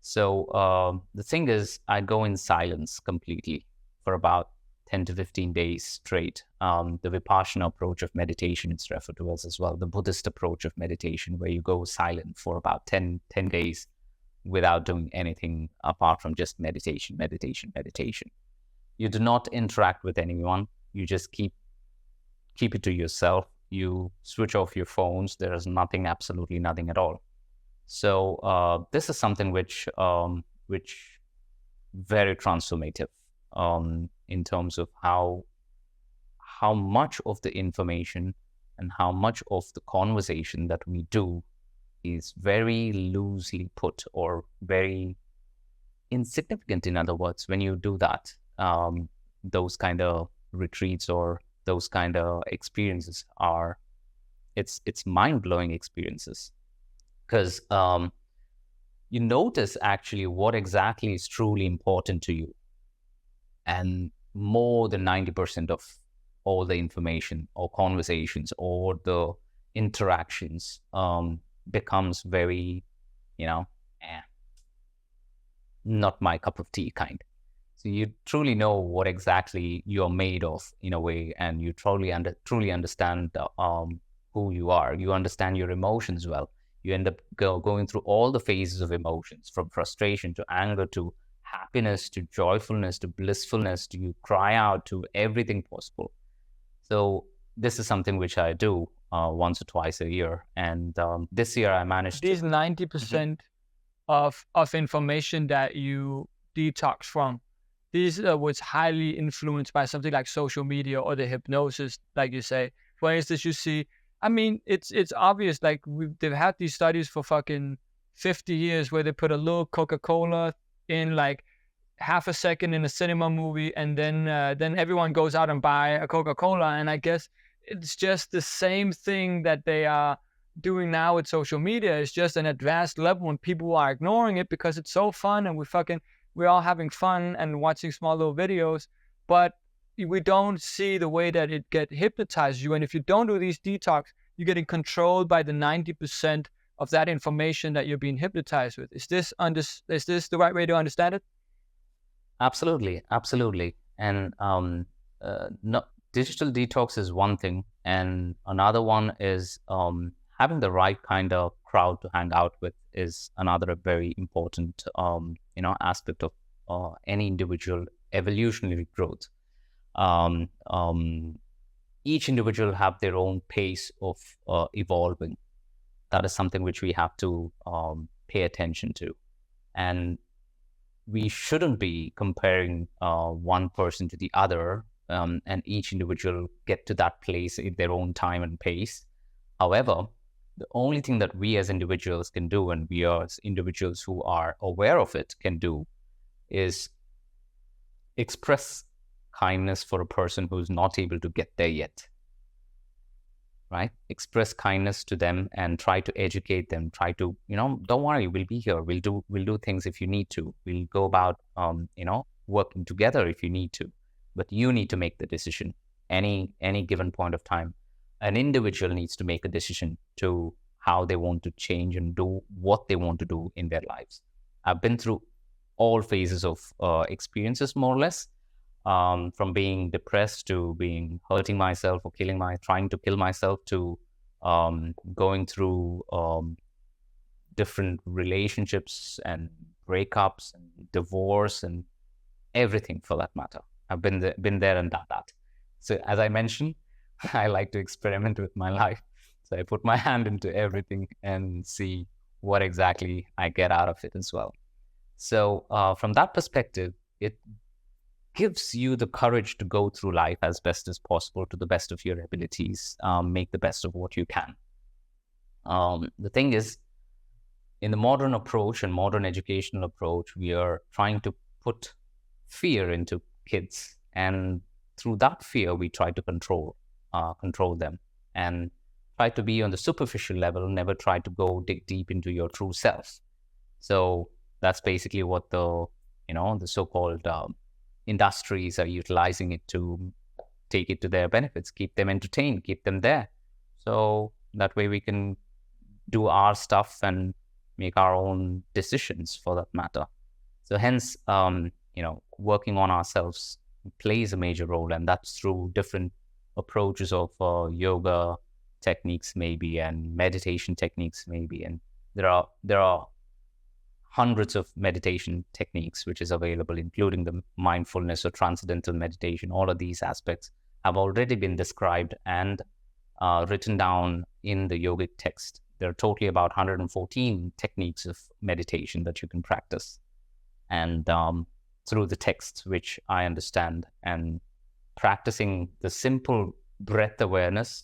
So the thing is, I go in silence completely for about 10 to 15 days straight. The Vipassana approach of meditation is referred to as well, the Buddhist approach of meditation, where you go silent for about 10 days without doing anything apart from just meditation. You do not interact with anyone. You just keep it to yourself. You switch off your phones. There is nothing, absolutely nothing at all. So this is something which very transformative in terms of how much of the information and how much of the conversation that we do is very loosely put or very insignificant. In other words, when you do that, those kind of retreats or those kind of experiences it's mind-blowing experiences, because you notice actually what exactly is truly important to you. And more than 90% of all the information or conversations or the interactions becomes very, not my cup of tea kind. So you truly know what exactly you're made of in a way, and you truly understand who you are. You understand your emotions well. You end up going through all the phases of emotions, from frustration to anger to happiness to joyfulness to blissfulness to you cry out to everything possible. So this is something which I do once or twice a year. And this year I managed these 90% of information that you detox from, these was highly influenced by something like social media or the hypnosis, like you say. For instance, you see, I mean, it's obvious, like they've had these studies for fucking 50 years where they put a little Coca-Cola in like half a second in a cinema movie, and then everyone goes out and buy a Coca-Cola. And I guess it's just the same thing that they are doing now with social media. It's just an advanced level, and people are ignoring it because it's so fun, and we're all having fun and watching small little videos, but we don't see the way that it get hypnotized you. And if you don't do these detox, you're getting controlled by the 90% of that information that you're being hypnotized with. Is this the right way to understand it? Absolutely. And digital detox is one thing, and another one is having the right kind of crowd to hang out with is another very important aspect of any individual evolutionary growth. Each individual have their own pace of evolving. That is something which we have to pay attention to, and we shouldn't be comparing one person to the other, and each individual get to that place in their own time and pace. However, the only thing that we as individuals can do, and we as individuals who are aware of it can do, is express kindness for a person who's not able to get there yet. Right? Express kindness to them and try to educate them. Try to, don't worry, we'll be here. We'll do things if you need to. We'll go about, working together if you need to. But you need to make the decision. Any given point of time, an individual needs to make a decision to how they want to change and do what they want to do in their lives. I've been through all phases of experiences, more or less. From being depressed to hurting myself or trying to kill myself, to going through different relationships and breakups and divorce and everything for that matter. I've been there and done that. So as I mentioned, I like to experiment with my life. So I put my hand into everything and see what exactly I get out of it as well. So from that perspective, it gives you the courage to go through life as best as possible, to the best of your abilities, make the best of what you can. The thing is, in the modern approach and modern educational approach, we are trying to put fear into kids, and through that fear, we try to control them and try to be on the superficial level, never try to go dig deep into your true self. So that's basically what the so-called industries are utilizing it to take it to their benefits, keep them entertained, keep them there. So that way we can do our stuff and make our own decisions for that matter. So hence, working on ourselves plays a major role, and that's through different approaches of yoga techniques maybe, and meditation techniques maybe. And there are hundreds of meditation techniques which is available, including the mindfulness or transcendental meditation. All of these aspects have already been described and written down in the yogic text. There are totally about 114 techniques of meditation that you can practice. And through the text, which I understand, and practicing the simple breath awareness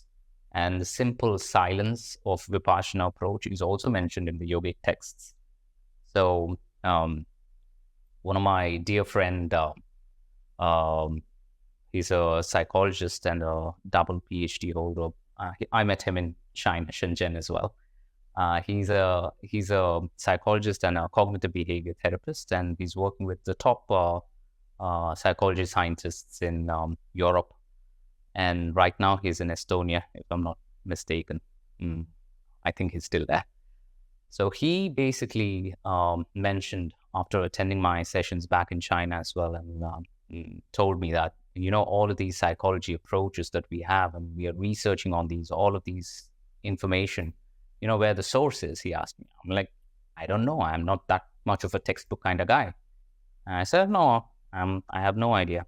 and the simple silence of Vipassana approach is also mentioned in the yogic texts. So one of my dear friend, he's a psychologist and a double PhD holder. I met him in China, Shenzhen as well. He's a psychologist and a cognitive behavior therapist, and he's working with the top psychology scientists in Europe. And right now he's in Estonia, if I'm not mistaken. I think he's still there. So he basically mentioned, after attending my sessions back in China as well, and told me that, all of these psychology approaches that we have, and we are researching on all of these information, where the source is, he asked me. I'm like, I don't know. I'm not that much of a textbook kind of guy. And I said, no, I have no idea.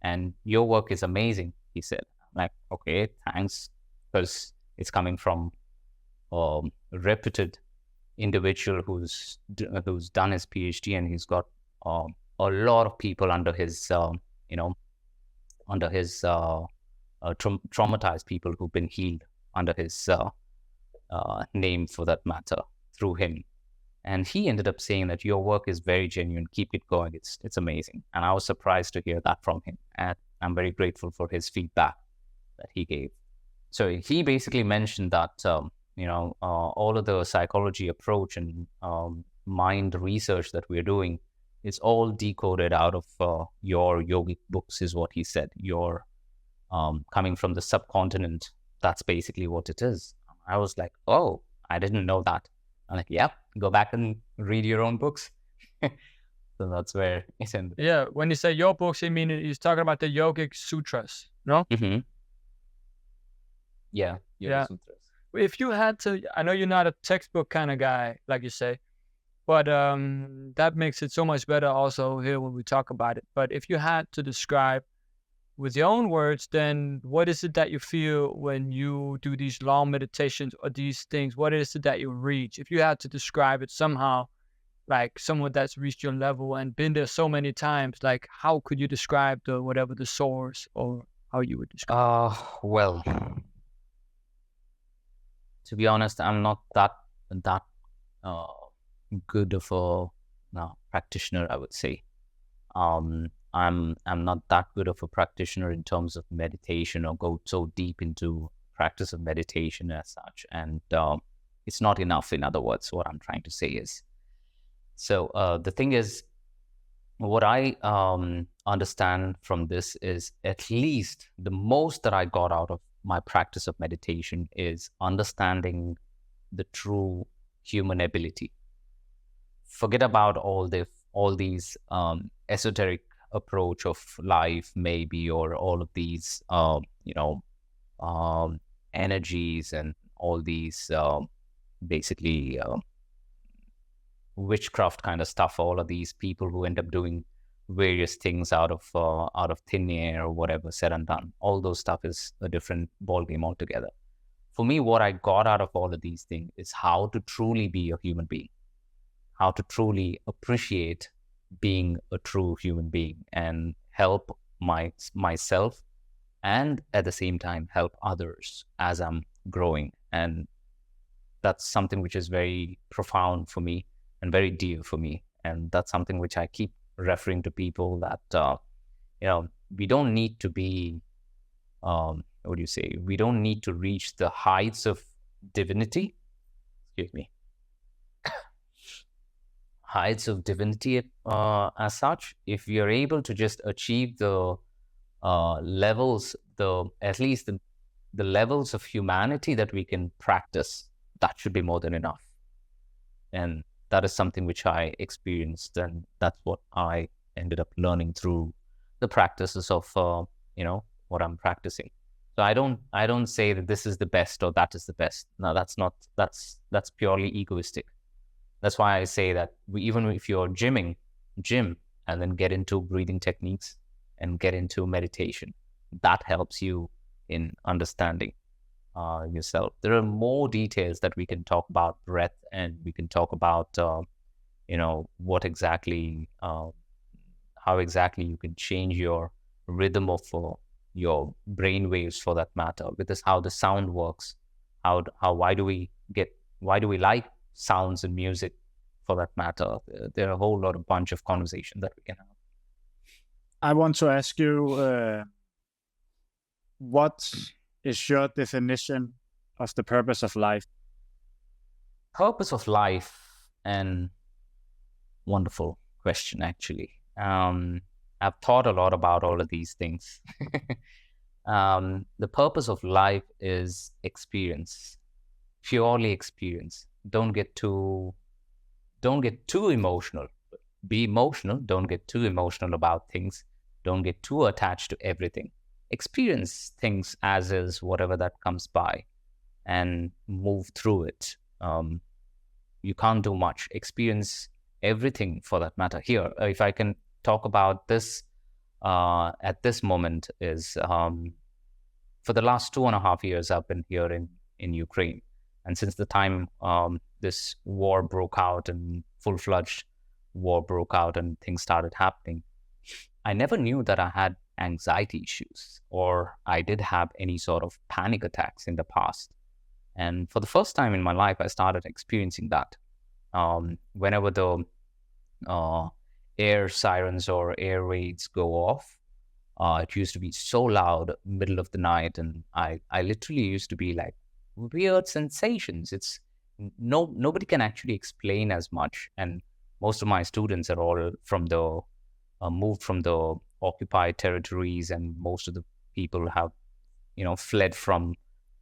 And your work is amazing, he said. I'm like, okay, thanks. Because it's coming from a reputed individual who's done his PhD, and he's got a lot of people under his, traumatized people who've been healed under his name, for that matter, through him. And he ended up saying that your work is very genuine. Keep it going. It's amazing. And I was surprised to hear that from him. And I'm very grateful for his feedback that he gave. So he basically mentioned that, all of the psychology approach and mind research that we're doing is all decoded out of your yogic books, is what he said. You're coming from the subcontinent. That's basically what it is. I was like, oh, I didn't know that. I'm like, yeah, go back and read your own books. So that's where it's in. Yeah, when you say your books, I mean, he's talking about the yogic sutras, no? Mm-hmm. Yeah. Sutras. If you had to, I know you're not a textbook kind of guy, like you say, but that makes it so much better also here when we talk about it. But if you had to describe with your own words, then what is it that you feel when you do these long meditations or these things? What is it that you reach? If you had to describe it somehow, like someone that's reached your level and been there so many times, like how could you describe the source, or how you would describe it? Well, to be honest, I'm not that good of a practitioner, I would say. I'm not that good of a practitioner in terms of meditation, or go so deep into practice of meditation as such. And it's not enough, in other words, what I'm trying to say is. So the thing is, what I understand from this is, at least the most that I got out of my practice of meditation is understanding the true human ability. Forget about all these esoteric approach of life maybe, or all of these energies and all these basically witchcraft kind of stuff. All of these people who end up doing various things out of thin air or whatever, said and done. All those stuff is a different ballgame altogether. For me, what I got out of all of these things is how to truly be a human being, how to truly appreciate being a true human being, and help myself, and at the same time help others as I'm growing. And that's something which is very profound for me and very dear for me. And that's something which I keep referring to people, that we don't need to be, what do you say? We don't need to reach the heights of divinity. Excuse me. Heights of divinity as such. If we are able to just achieve the levels, at least the levels of humanity that we can practice, that should be more than enough. And that is something which I experienced, and that's what I ended up learning through the practices of what I'm practicing. So I don't say that this is the best or that is the best. No, that's purely egoistic. That's why I say that even if you're gym and then get into breathing techniques and get into meditation, that helps you in understanding yourself. There are more details that we can talk about breath, and we can talk about what exactly, how exactly you can change your rhythm of your brain waves, for that matter, because how the sound works, why do we like sounds and music, for that matter. There are a whole bunch of conversation that we can have. I want to ask you, what is your definition of the purpose of life? Purpose of life, and wonderful question, actually. I've thought a lot about all of these things. The purpose of life is experience, purely experience. Don't get too emotional. Be emotional. Don't get too emotional about things. Don't get too attached to everything. Experience things as is, whatever that comes by, and move through it. You can't do much. Experience everything, for that matter. Here, if I can talk about this at this moment, is for the last 2.5 years I've been here in Ukraine. And since the time this war broke out, and full-fledged war broke out, and things started happening, I never knew that I had anxiety issues, or I did have any sort of panic attacks in the past. And for the first time in my life, I started experiencing that. Whenever the air sirens or air raids go off, it used to be so loud, middle of the night, and I literally used to be like, weird sensations. It's nobody can actually explain as much. And most of my students are all from the moved from the occupied territories, and most of the people have fled from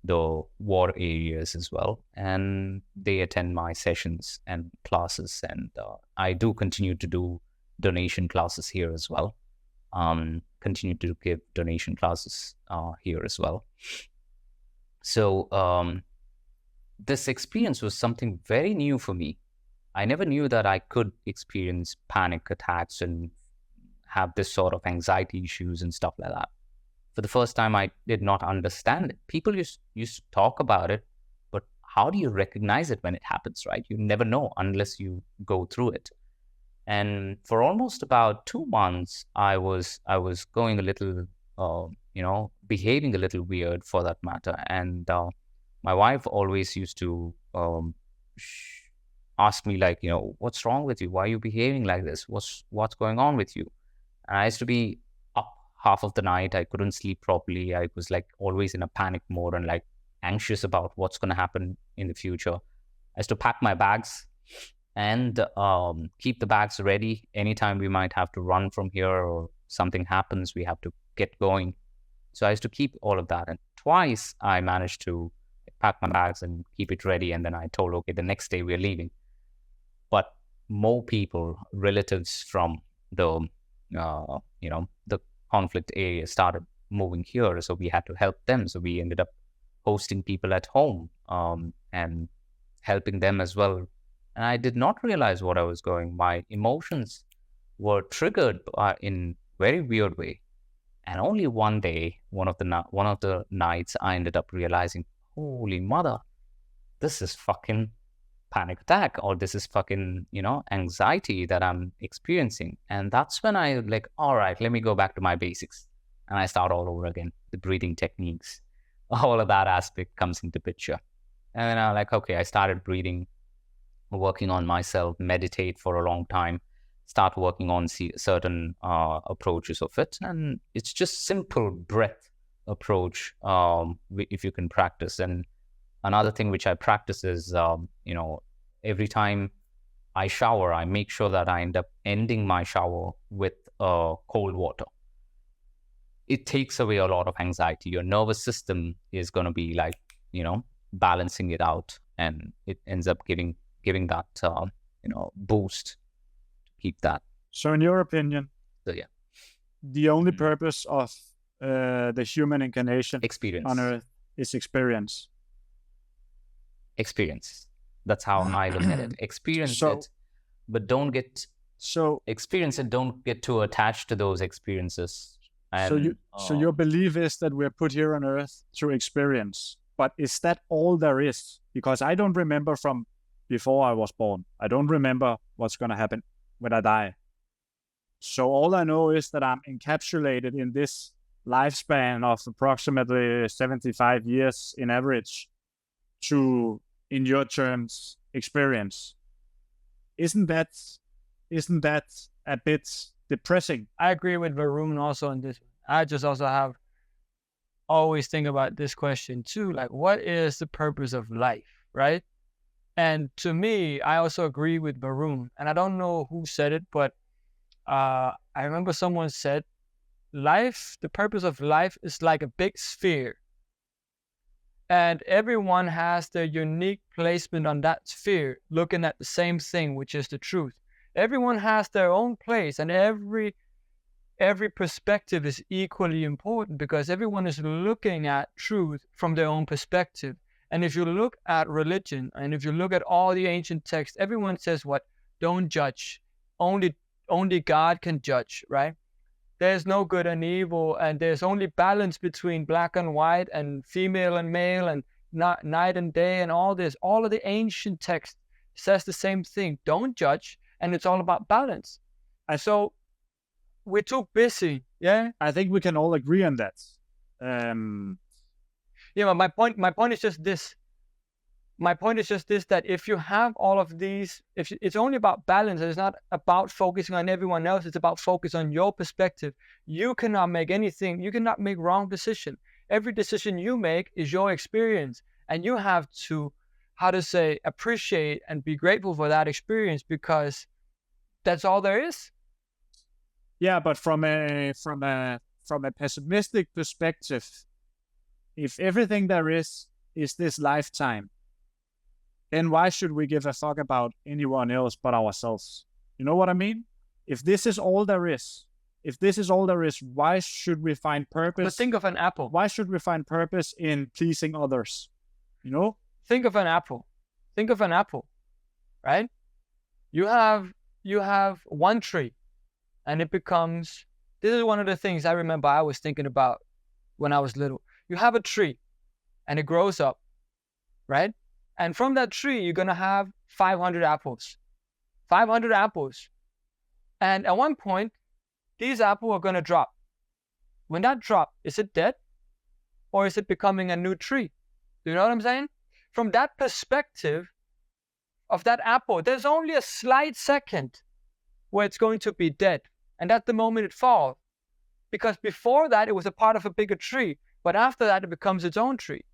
the war areas as well, and they attend my sessions and classes. And I do continue to do donation classes here as well. Continue to give donation classes here as well. So this experience was something very new for me. I never knew that I could experience panic attacks and have this sort of anxiety issues and stuff like that. For the first time, I did not understand it. People used to talk about it, but how do you recognize it when it happens, right? You never know unless you go through it. And for almost about 2 months, I was going a little, behaving a little weird, for that matter. And my wife always used to ask me, like, what's wrong with you? Why are you behaving like this? What's going on with you? And I used to be up half of the night. I couldn't sleep properly. I was like always in a panic mode and like anxious about what's going to happen in the future. I used to pack my bags and keep the bags ready. Anytime we might have to run from here or something happens, we have to get going. So I used to keep all of that. And twice I managed to pack my bags and keep it ready. And then I told, okay, the next day we're leaving. But more people, relatives from the conflict area started moving here. So we had to help them. So we ended up hosting people at home and helping them as well. And I did not realize what I was going. My emotions were triggered in very weird way. And only one day, one of the nights, I ended up realizing, holy mother, this is fucking panic attack, or this is fucking, anxiety that I'm experiencing. And that's when I like, all right, let me go back to my basics. And I start all over again, the breathing techniques, all of that aspect comes into picture. And then I'm like, okay, I started breathing, working on myself, meditate for a long time. start working on certain approaches of it. And it's just simple breath approach if you can practice. And another thing which I practice is, every time I shower, I make sure that I end up ending my shower with cold water. It takes away a lot of anxiety. Your nervous system is going to be like, balancing it out, and it ends up giving that, boost to keep that. So in your opinion, the only purpose of the human incarnation experience on Earth is experience. Experience. That's how I look at it. Experience it, but don't get experience it. Don't get too attached to those experiences. And, so your belief is that we're put here on Earth to experience, but is that all there is? Because I don't remember from before I was born. I don't remember what's going to happen when I die. So all I know is that I'm encapsulated in this lifespan of approximately 75 years in average to, in your terms, experience. Isn't that a bit depressing? I agree with Varoon also on this. I just also always think about this question too, like, what is the purpose of life, right? And to me, I also agree with Varoon, and I don't know who said it, but I remember someone said, the purpose of life is like a big sphere, and everyone has their unique placement on that sphere, looking at the same thing, which is the truth. Everyone has their own place, and every perspective is equally important, because everyone is looking at truth from their own perspective. And if you look at religion, and if you look at all the ancient texts, everyone says what? Don't judge. Only God can judge, right? There's no good and evil, and there's only balance between black and white and female and male and night and day and all this. All of the ancient text says the same thing. Don't judge, and it's all about balance. And so we're too busy. Yeah, I think we can all agree on that. My point is just this. My point is just this, that if you have all of these, if it's only about balance, it's not about focusing on everyone else, it's about focus on your perspective. You cannot make wrong decision. Every decision you make is your experience, and you have to, appreciate and be grateful for that experience, because that's all there is. Yeah, but from a pessimistic perspective, if everything there is this lifetime, then why should we give a fuck about anyone else but ourselves? You know what I mean? If this is all there is, why should we find purpose? But think of an apple. Why should we find purpose in pleasing others? Think of an apple. Right? You have one tree, and it becomes, this is one of the things I remember I was thinking about when I was little. You have a tree, and it grows up, right? And from that tree, you're going to have 500 apples. 500 apples. And at one point, these apples are going to drop. When that drop, is it dead? Or is it becoming a new tree? Do you know what I'm saying? From that perspective of that apple, there's only a slight second where it's going to be dead. And that's the moment it falls. Because before that, it was a part of a bigger tree. But after that, it becomes its own tree.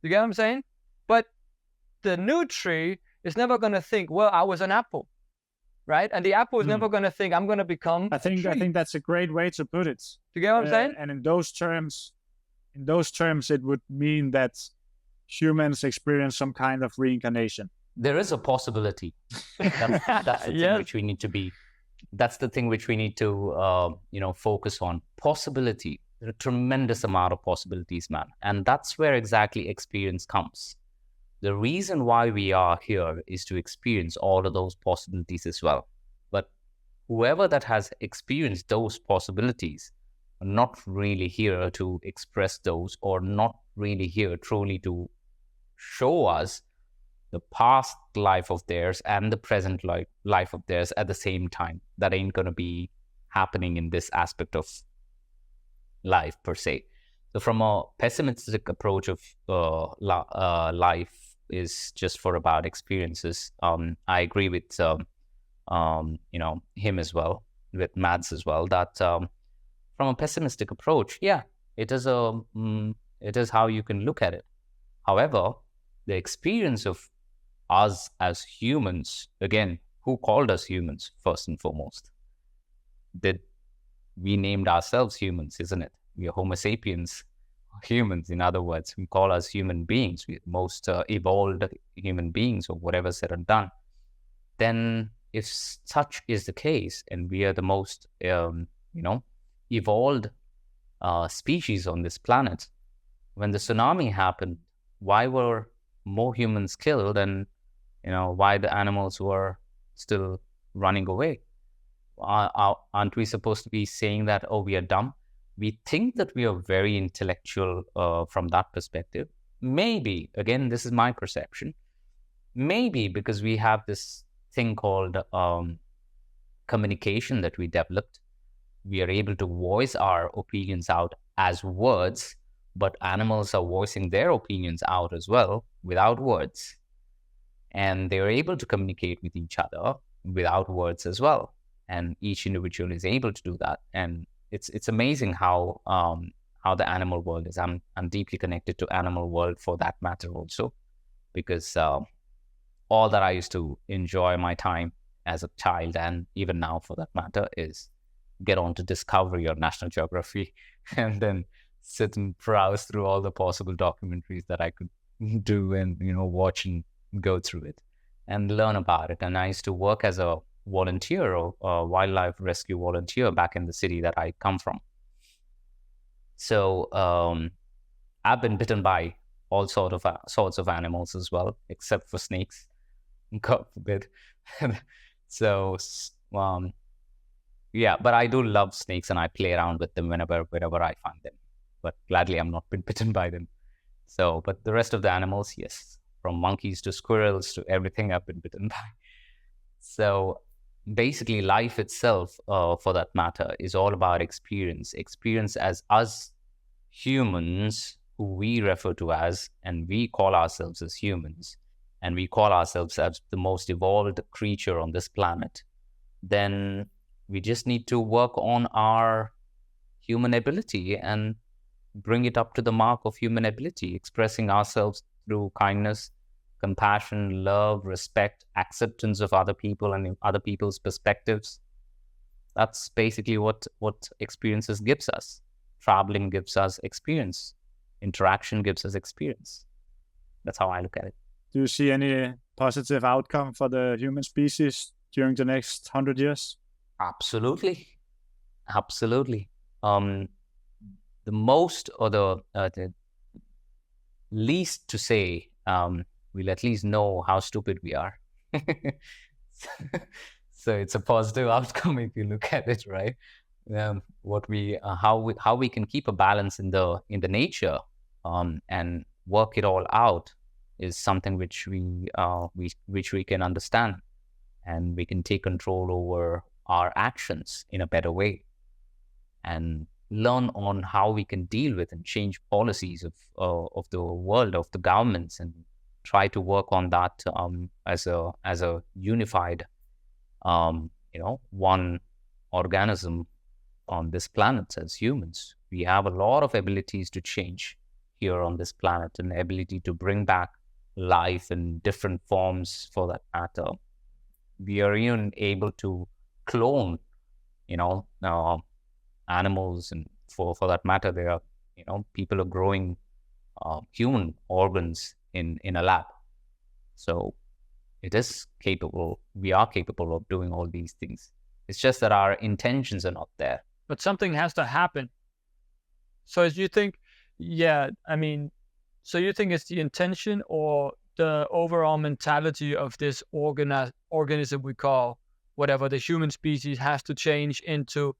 You get what I'm saying? But the new tree is never going to think, well, I was an apple, right? And the apple is never going to think, I'm going to become I think that's a great way to put it. Do you get what I'm saying? And in those terms, it would mean that humans experience some kind of reincarnation. There is a possibility. That's the thing which we need to be. That's the thing which we need to, focus on. Possibility. There are a tremendous amount of possibilities, man. And that's where exactly experience comes. The reason why we are here is to experience all of those possibilities as well. But whoever that has experienced those possibilities are not really here to express those, or not really here truly to show us the past life of theirs and the present life of theirs at the same time. That ain't going to be happening in this aspect of life per se. So from a pessimistic approach of life is just for about experiences, I agree with him as well, with Mads as well, that from a pessimistic approach, yeah, it is how you can look at it. However, the experience of us as humans, again, who called us humans first and foremost? We named ourselves humans, isn't it? We are Homo sapiens, humans, in other words. We call us human beings, we are most evolved human beings, or whatever said and done. Then if such is the case, and we are the most evolved species on this planet, when the tsunami happened, why were more humans killed, and why the animals were still running away? Aren't we supposed to be saying that, oh, we are dumb? We think that we are very intellectual from that perspective. Maybe, again, this is my perception, maybe because we have this thing called communication that we developed. We are able to voice our opinions out as words, but animals are voicing their opinions out as well without words. And they're able to communicate with each other without words as well. And each individual is able to do that. And it's amazing how the animal world is. I'm deeply connected to animal world for that matter also, because all that I used to enjoy my time as a child, and even now for that matter, is get on to Discovery or National Geography, and then sit and browse through all the possible documentaries that I could do, and watch and go through it and learn about it. And I used to work as a volunteer, or a wildlife rescue volunteer, back in the city that I come from. So I've been bitten by all sorts of animals as well, except for snakes, God forbid. So yeah, but I do love snakes, and I play around with them wherever I find them. But gladly, I'm not been bitten by them. So, but the rest of the animals, yes, from monkeys to squirrels to everything, I've been bitten by. So basically, life itself, for that matter, is all about experience. Experience as us humans, who we refer to as, and we call ourselves as humans, and we call ourselves as the most evolved creature on this planet. Then we just need to work on our human ability and bring it up to the mark of human ability, expressing ourselves through kindness, compassion, love, respect, acceptance of other people and other people's perspectives. That's basically what experiences gives us. Traveling gives us experience. Interaction gives us experience. That's how I look at it. Do you see any positive outcome for the human species during the next 100 years? Absolutely. The most, or the least to say, we'll at least know how stupid we are. So it's a positive outcome if you look at it, right? How we can keep a balance in the nature, and work it all out, is something which we can understand, and we can take control over our actions in a better way, and learn on how we can deal with and change policies of the world, of the governments, and try to work on that as a unified one organism on this planet. As humans, we have a lot of abilities to change here on this planet, and the ability to bring back life in different forms, for that matter. We are even able to clone animals, and for that matter, there are people are growing human organs in a lab. So it is capable. We are capable of doing all these things. It's just that our intentions are not there. But something has to happen. So as you think, so you think it's the intention or the overall mentality of this organism we call whatever the human species has to change into?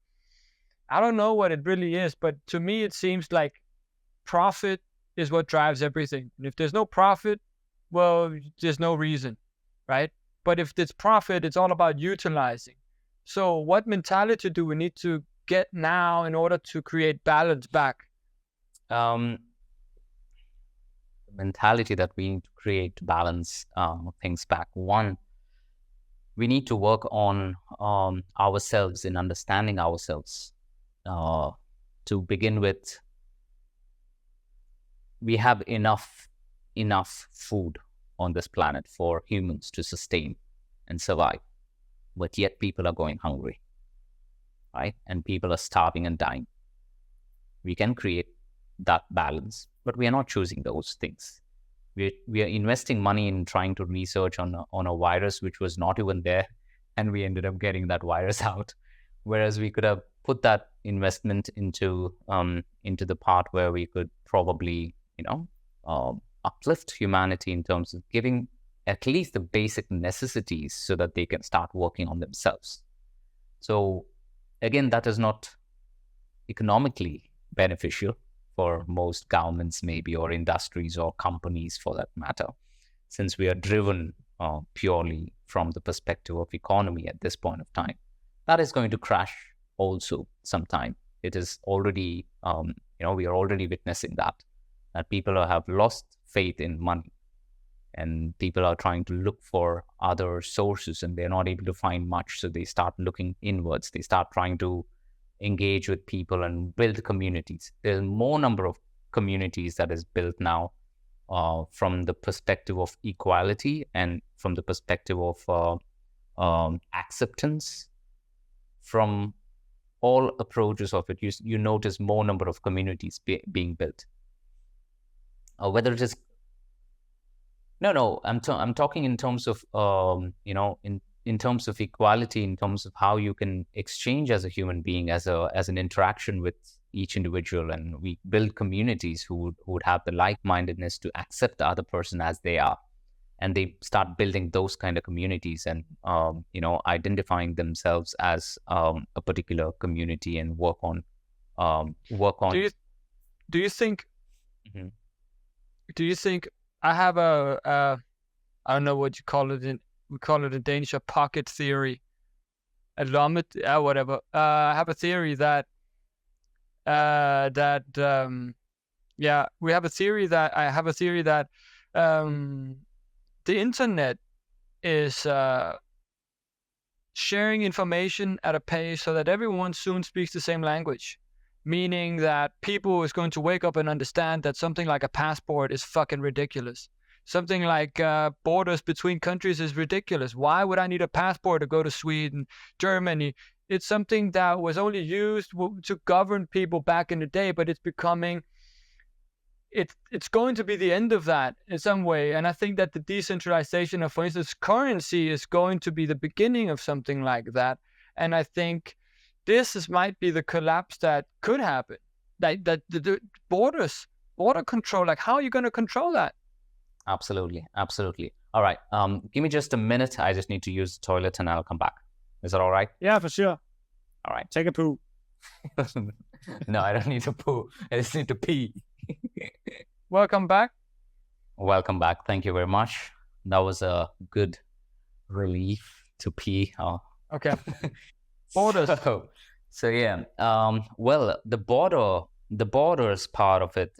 I don't know what it really is, but to me it seems like profit is what drives everything. And if there's no profit, well, there's no reason, right? But if it's profit, it's all about utilizing. So what mentality do we need to get now in order to create balance back? The mentality that we need to create to balance things back. One, we need to work on ourselves, in understanding ourselves. To begin with, we have enough food on this planet for humans to sustain and survive, but yet people are going hungry, right? And people are starving and dying. We can create that balance, but we are not choosing those things. We are investing money in trying to research on a virus which was not even there, and we ended up getting that virus out. Whereas we could have put that investment into the part where we could probably, uplift humanity in terms of giving at least the basic necessities so that they can start working on themselves. So again, that is not economically beneficial for most governments, maybe, or industries or companies for that matter, since we are driven purely from the perspective of economy at this point of time. That is going to crash also sometime. It is already, we are already witnessing that people have lost faith in money, and people are trying to look for other sources, and they're not able to find much. So they start looking inwards. They start trying to engage with people and build communities. There's more number of communities that is built now from the perspective of equality and from the perspective of acceptance. From all approaches of it, you notice more number of communities being built. Whether it is I'm talking in terms of in terms of equality, in terms of how you can exchange as a human being, as an interaction with each individual, and we build communities who would have the like-mindedness to accept the other person as they are, and they start building those kind of communities and identifying themselves as a particular community and work on. Do you think? Mhm. Do you think I have I don't know what you call it we call it in Danish a pocket theory, a lommet, whatever. I have a theory that we have a theory that the internet is sharing information at a pace so that everyone soon speaks the same language. Meaning that people is going to wake up and understand that something like a passport is fucking ridiculous. Something like borders between countries is ridiculous. Why would I need a passport to go to Sweden, Germany? It's something that was only used to govern people back in the day, but it's becoming, it's going to be the end of that in some way. And I think that the decentralization of, for instance, currency is going to be the beginning of something like that. And I think this might be the collapse that could happen. That the border control, like how are you going to control that? Absolutely. All right. Give me just a minute. I just need to use the toilet and I'll come back. Is that all right? Yeah, for sure. All right. Take a poo. No, I don't need to poo. I just need to pee. Welcome back. Welcome back. Thank you very much. That was a good relief to pee. Okay. Borders. So yeah. Well, the borders part of it.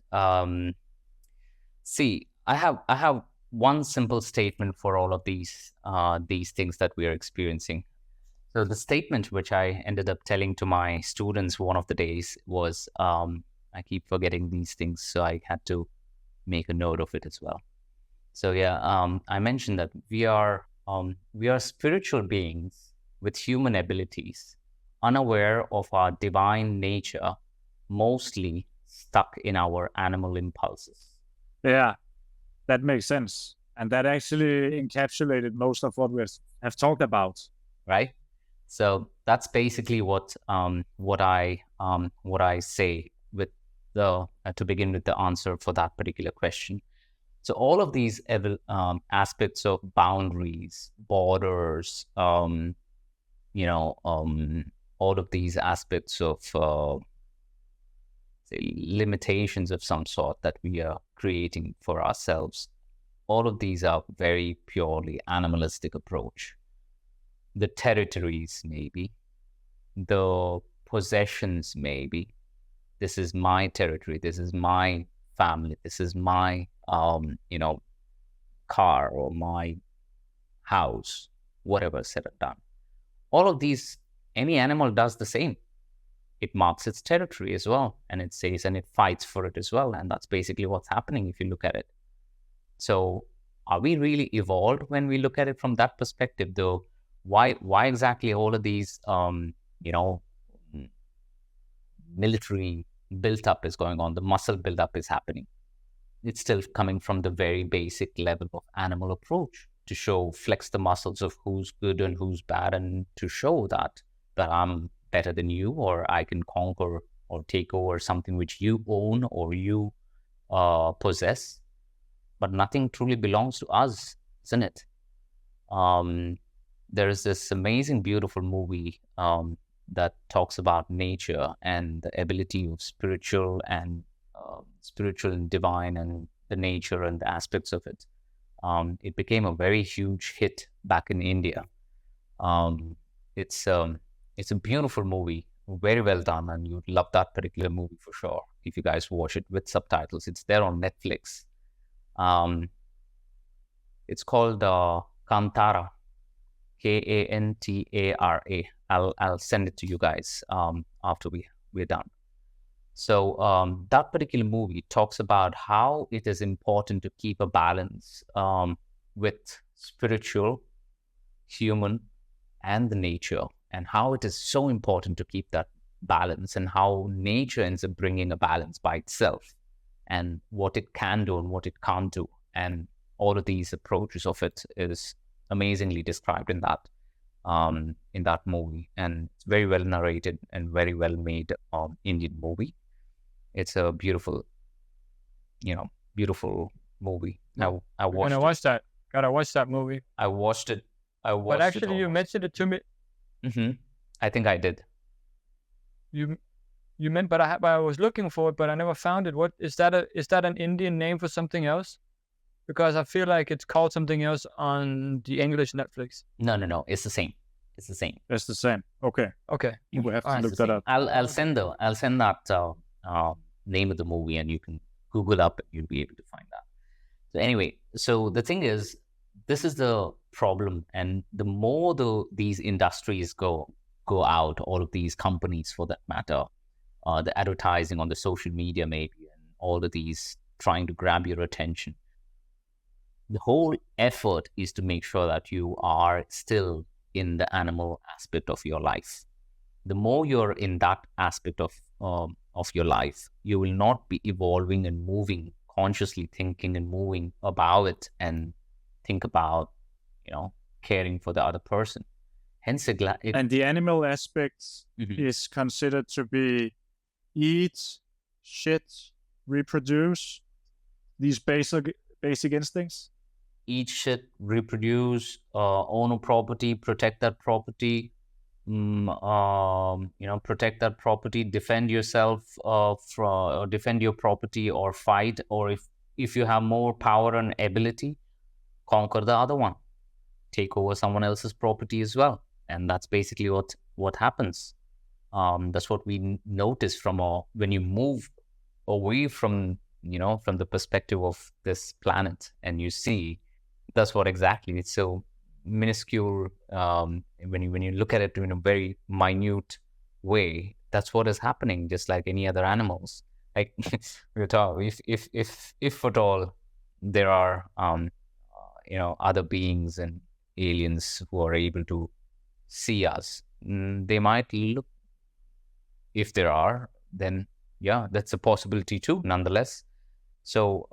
See, I have one simple statement for all of these things that we are experiencing. So the statement which I ended up telling to my students one of the days was, I keep forgetting these things, so I had to make a note of it as well. So yeah, I mentioned that we are spiritual beings with human abilities, unaware of our divine nature, mostly stuck in our animal impulses. Yeah, that makes sense. And that actually encapsulated most of what we have talked about. Right? So that's basically what I say with to begin with the answer for that particular question. So all of these aspects of boundaries, borders, all of these aspects of say limitations of some sort that we are creating for ourselves, all of these are very purely animalistic approach. The territories, maybe, the possessions, maybe. This is my territory. This is my family. This is my, car or my house, whatever said and done. All of these, any animal does the same. It marks its territory as well, and it says, and it fights for it as well. And that's basically what's happening if you look at it. So are we really evolved when we look at it from that perspective, though? Why exactly all of these, military build-up is going on? The muscle build-up is happening. It's still coming from the very basic level of animal approach to flex the muscles of who's good and who's bad, and to show that I'm better than you, or I can conquer or take over something which you own or you possess. But nothing truly belongs to us, isn't it? There is this amazing, beautiful movie that talks about nature and the ability of spiritual and divine, and the nature and the aspects of it. It became a very huge hit back in India. It's a beautiful movie, very well done, and you'd love that particular movie for sure if you guys watch it with subtitles. It's there on Netflix. It's called Kantara, Kantara. I'll send it to you guys after we're done. So that particular movie talks about how it is important to keep a balance with spiritual, human, and the nature, and how it is so important to keep that balance, and how nature ends up bringing a balance by itself, and what it can do and what it can't do. And all of these approaches of it is amazingly described in that movie. And it's very well narrated and very well made Indian movie. It's a beautiful movie. I watched Gonna watch that. Gotta watch that movie. I watched it. But actually, you mentioned it to me. Mm-hmm. I think I did. You meant, but I was looking for it, but I never found it. What is that? Is that an Indian name for something else? Because I feel like it's called something else on the English Netflix. No. It's the same. It's the same. It's the same. Okay. We have to look that up. I'll send that name of the movie, and you can Google up, and you'll be able to find that. So anyway, so the thing is, this is the problem, and the more these industries go out, all of these companies for that matter, the advertising on the social media maybe, and all of these trying to grab your attention. The whole effort is to make sure that you are still in the animal aspect of your life. The more you're in that aspect of your life, you will not be evolving and moving, consciously thinking and moving about it, and think about, caring for the other person. Hence, and the animal aspects is considered to be eat, shit, reproduce, these basic instincts. Eat shit, reproduce, own a property, protect that property, protect that property, defend yourself defend your property, or fight, or if you have more power and ability, conquer the other one, take over someone else's property as well. And that's basically what happens. That's what we notice when you move away from the perspective of this planet, and you see that's what exactly, it's so minuscule. When you look at it in a very minute way, that's what is happening, just like any other animals. Like we talk, if at all there are other beings and aliens who are able to see us, they might look. If there are, then yeah, that's a possibility too, nonetheless. So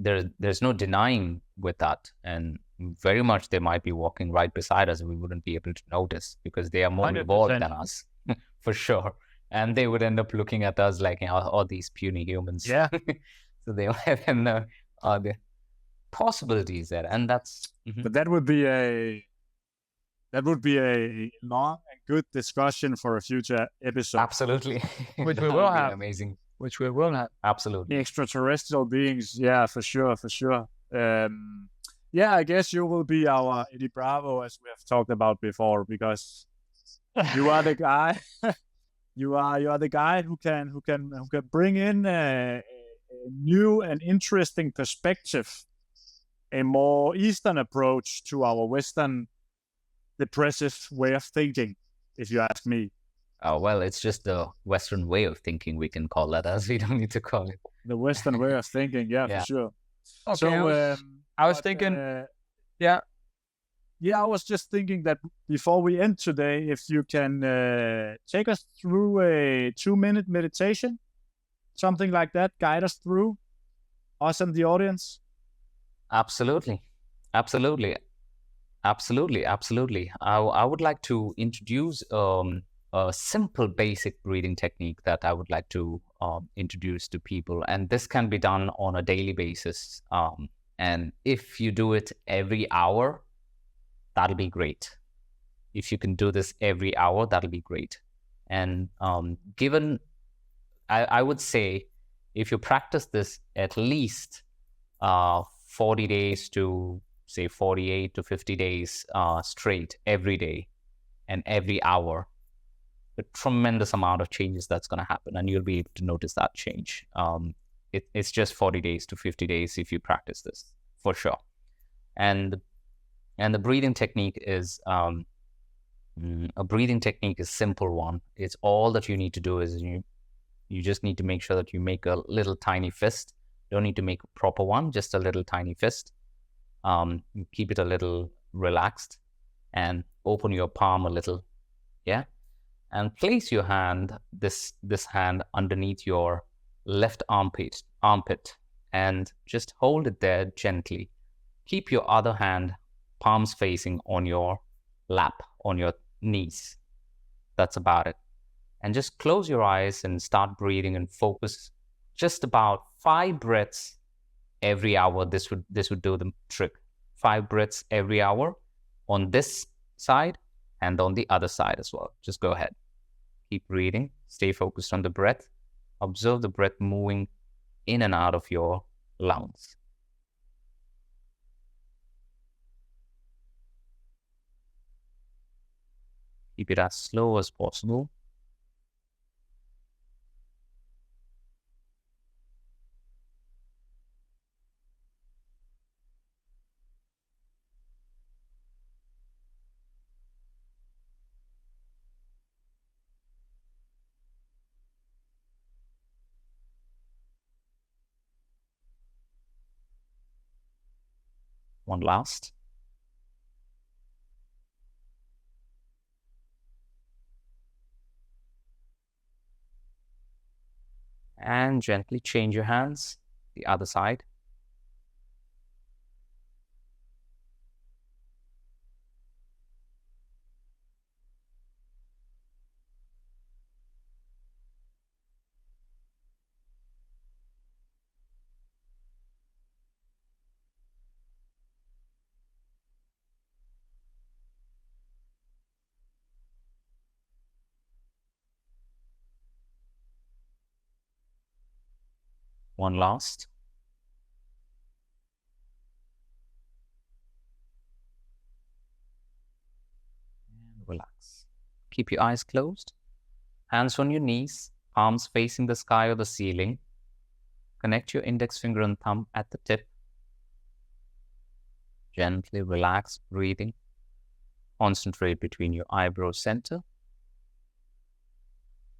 there's no denying with that, and very much they might be walking right beside us, and we wouldn't be able to notice because they are more 100%. evolved than us, for sure. And they would end up looking at us like, all these puny humans. Yeah. So they have the possibilities there, and that's. But that would be a long and good discussion for a future episode. Absolutely. Which we will have. Amazing. Which we will have. Absolutely. The extraterrestrial beings, yeah, for sure. Yeah, I guess you will be our Eddie Bravo, as we have talked about before, because you are the guy. you are the guy who can bring in a new and interesting perspective a more Eastern approach to our Western depressive way of thinking, if you ask me. Well, it's just the Western way of thinking. We can call that as. We don't need to call it The Western way of thinking, yeah, Yeah. for sure. Okay, So I was thinking, yeah. Yeah, I was just thinking that before we end today, if you can take us through a 2-minute meditation, something like that, guide us through, us and the audience. Absolutely. Absolutely. Absolutely. Absolutely. I would like to introduce a simple basic breathing technique that I would like to introduce to people. And this can be done on a daily basis. And if you do it every hour, that'll be great. If you can do this every hour, that'll be great. And I would say, if you practice this at least 40 days to say 48 to 50 days straight every day and every hour, a tremendous amount of changes that's going to happen, and you'll be able to notice that change. It's just 40 days to 50 days if you practice this, for sure. And the breathing technique is a breathing technique is simple one. It's all that you need to do is you just need to make sure that you make a little tiny fist. Don't need to make a proper one, just a little tiny fist. Keep it a little relaxed and open your palm a little, yeah? And place your hand, this hand underneath your left armpit, and just hold it there gently. Keep your other hand, palms facing on your lap, on your knees. That's about it. And just close your eyes and start breathing and focus just about 5 breaths every hour. This would do the trick. 5 breaths every hour on this side and on the other side as well. Just go ahead. Keep breathing. Stay focused on the breath. Observe the breath moving in and out of your lungs. Keep it as slow as possible. One last. And gently change your hands, the other side. One last. And relax. Keep your eyes closed. Hands on your knees, palms facing the sky or the ceiling. Connect your index finger and thumb at the tip. Gently relax breathing. Concentrate between your eyebrow center.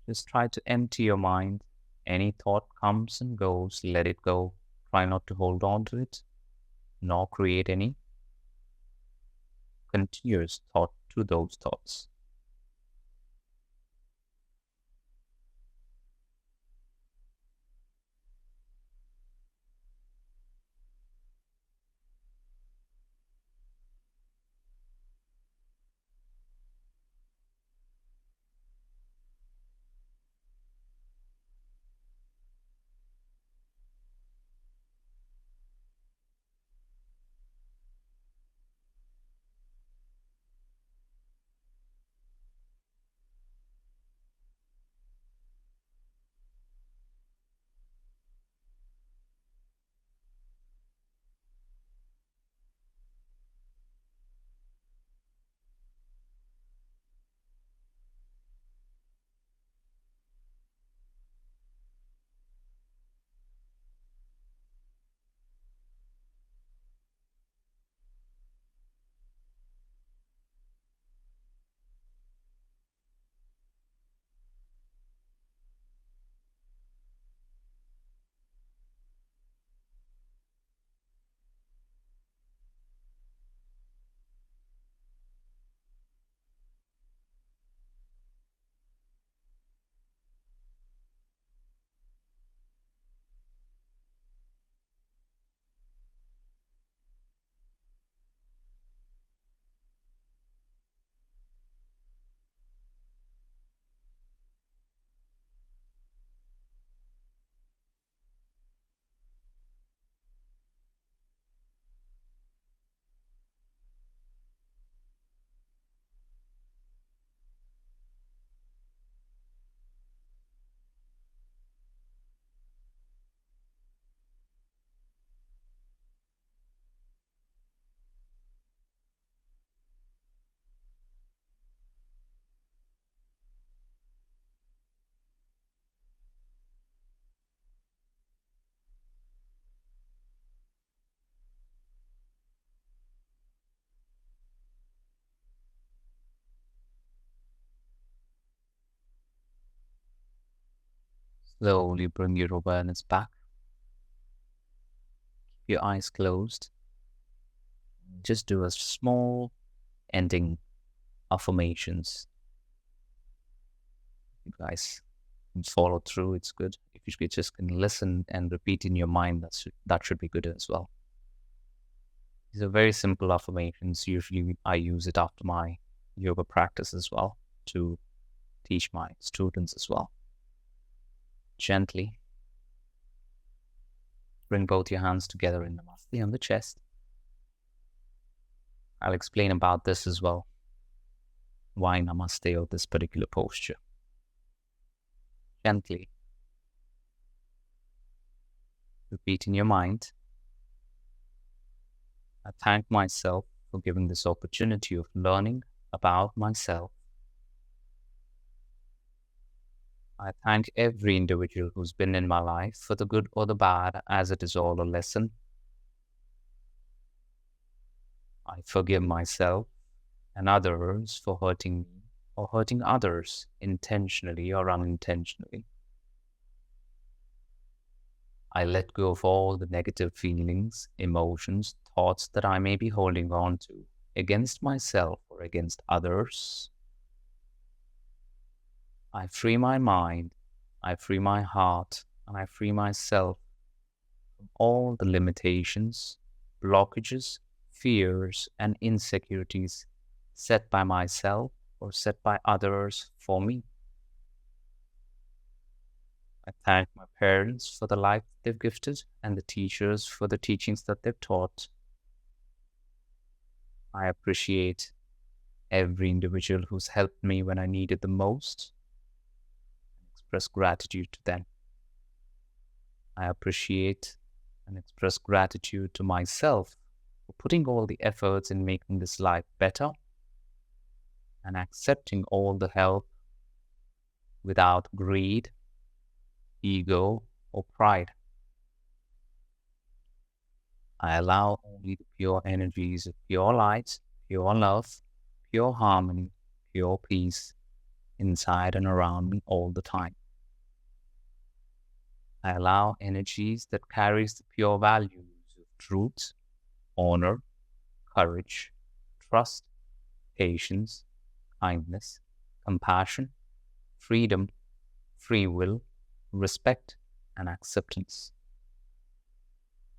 Just try to empty your mind. Any thought comes and goes, let it go. Try not to hold on to it, nor create any continuous thought to those thoughts. Slowly bring your awareness back. Keep your eyes closed. Just do a small ending affirmations. You guys can follow through, it's good. If you just can listen and repeat in your mind, that should be good as well. These are very simple affirmations. Usually I use it after my yoga practice as well to teach my students as well. Gently bring both your hands together in Namaste on the chest. I'll explain about this as well. Why Namaste or this particular posture. Gently repeat in your mind. I thank myself for giving this opportunity of learning about myself. I thank every individual who's been in my life, for the good or the bad, as it is all a lesson. I forgive myself and others for hurting me or hurting others intentionally or unintentionally. I let go of all the negative feelings, emotions, thoughts that I may be holding on to against myself or against others. I free my mind, I free my heart, and I free myself from all the limitations, blockages, fears, and insecurities set by myself or set by others for me. I thank my parents for the life they've gifted and the teachers for the teachings that they've taught. I appreciate every individual who's helped me when I needed the most. Express gratitude to them. I appreciate and express gratitude to myself for putting all the efforts in making this life better and accepting all the help without greed, ego, or pride. I allow only the pure energies of pure light, pure love, pure harmony, pure peace inside and around me all the time. I allow energies that carries the pure values of truth, honor, courage, trust, patience, kindness, compassion, freedom, free will, respect, and acceptance.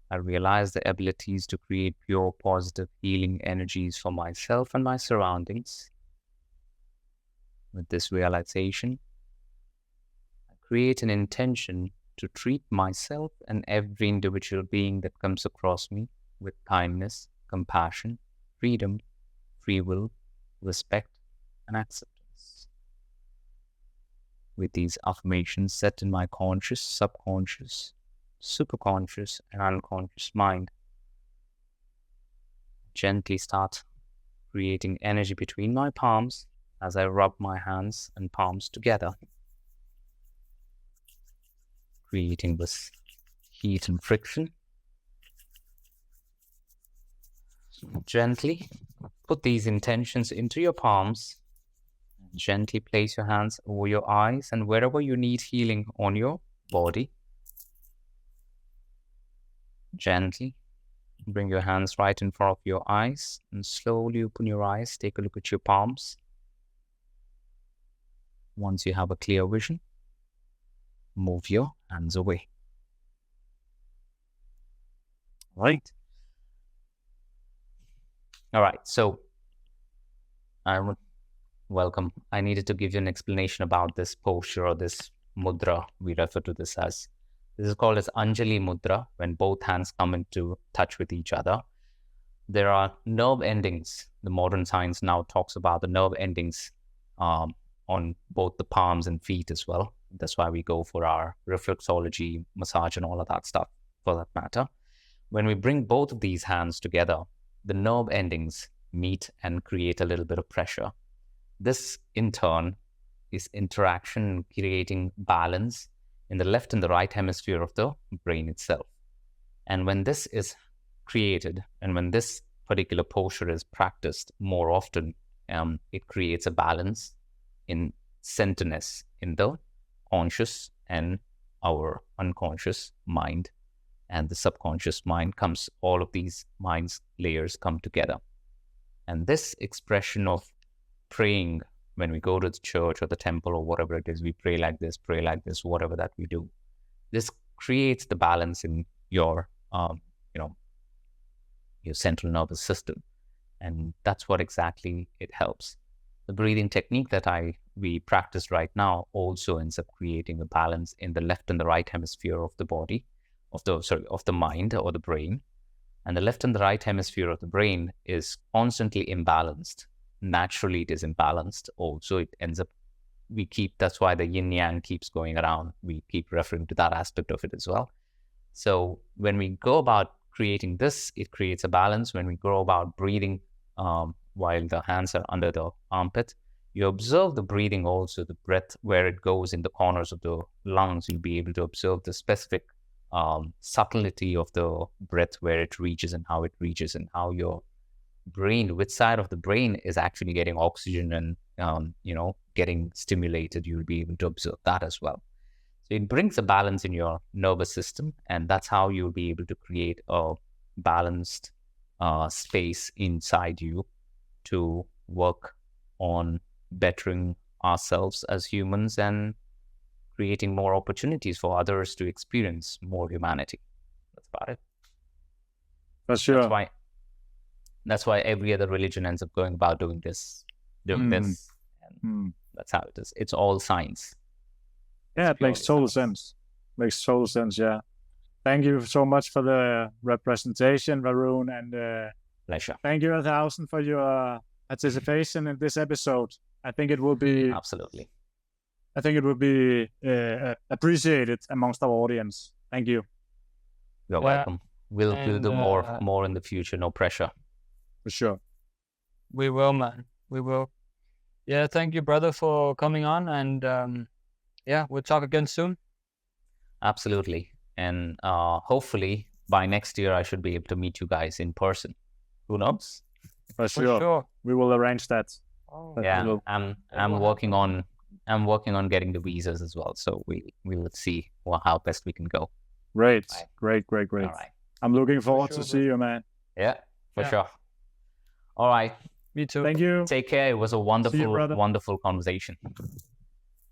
I realize the abilities to create pure, positive, healing energies for myself and my surroundings. With this realization, I create an intention to treat myself and every individual being that comes across me with kindness, compassion, freedom, free will, respect, and acceptance. With these affirmations set in my conscious, subconscious, superconscious, and unconscious mind, gently start creating energy between my palms as I rub my hands and palms together, creating this heat and friction. Gently put these intentions into your palms. Gently place your hands over your eyes and wherever you need healing on your body. Gently bring your hands right in front of your eyes and slowly open your eyes. Take a look at your palms. Once you have a clear vision, move your hands away. Right. All right. So I would welcome. I needed to give you an explanation about this posture or this mudra. We refer to this as. This is called as Anjali Mudra, when both hands come into touch with each other. There are nerve endings. The modern science now talks about the nerve endings on both the palms and feet as well. That's why we go for our reflexology, massage, and all of that stuff for that matter. When we bring both of these hands together, the nerve endings meet and create a little bit of pressure. This, in turn, is interaction creating balance in the left and the right hemisphere of the brain itself. And when this is created and when this particular posture is practiced more often, it creates a balance in centerness in the conscious and our unconscious mind and the subconscious mind comes, all of these minds layers come together. And this expression of praying, when we go to the church or the temple or whatever it is, we pray like this, whatever that we do. This creates the balance in your, your central nervous system. And that's what exactly it helps. The breathing technique that we practice right now also ends up creating a balance in the left and the right hemisphere of the body, of the mind or the brain. And the left and the right hemisphere of the brain is constantly imbalanced. Naturally, it is imbalanced. Also, it ends up, that's why the yin yang keeps going around. We keep referring to that aspect of it as well. So when we go about creating this, it creates a balance. When we go about breathing while the hands are under the armpit, you observe the breathing also, the breath, where it goes in the corners of the lungs. You'll be able to observe the specific subtlety of the breath, where it reaches and how it reaches, and how your brain, which side of the brain is actually getting oxygen and getting stimulated. You'll be able to observe that as well. So it brings a balance in your nervous system, and that's how you'll be able to create a balanced space inside you to work on bettering ourselves as humans and creating more opportunities for others to experience more humanity. That's about it. For sure. That's why every other religion ends up going about doing this. And that's how it is. It's all science. Yeah, it makes total sense. Makes total sense, yeah. Thank you so much for the representation, Varoon, and pleasure. Thank you 1,000 for your participation in this episode. I think it will be absolutely. I think it will be appreciated amongst our audience. Thank you. You're welcome. We'll do more in the future. No pressure. For sure. We will, man. We will. Yeah, thank you, brother, for coming on, and we'll talk again soon. Absolutely. And hopefully by next year I should be able to meet you guys in person. Who knows? For sure. We will arrange that. Yeah, I'm working on getting the visas as well. So we will see how best we can go. Great. All right. I'm looking forward to see you, man. Yeah, for sure. All right. Me too. Thank you. Take care. It was a wonderful conversation.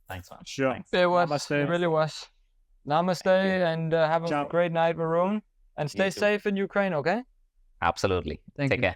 Thanks, man. Sure. Thanks. It was. Namaste. It really was. Namaste, and have a great night, Varoon. And stay safe in Ukraine, okay? Absolutely. Take care.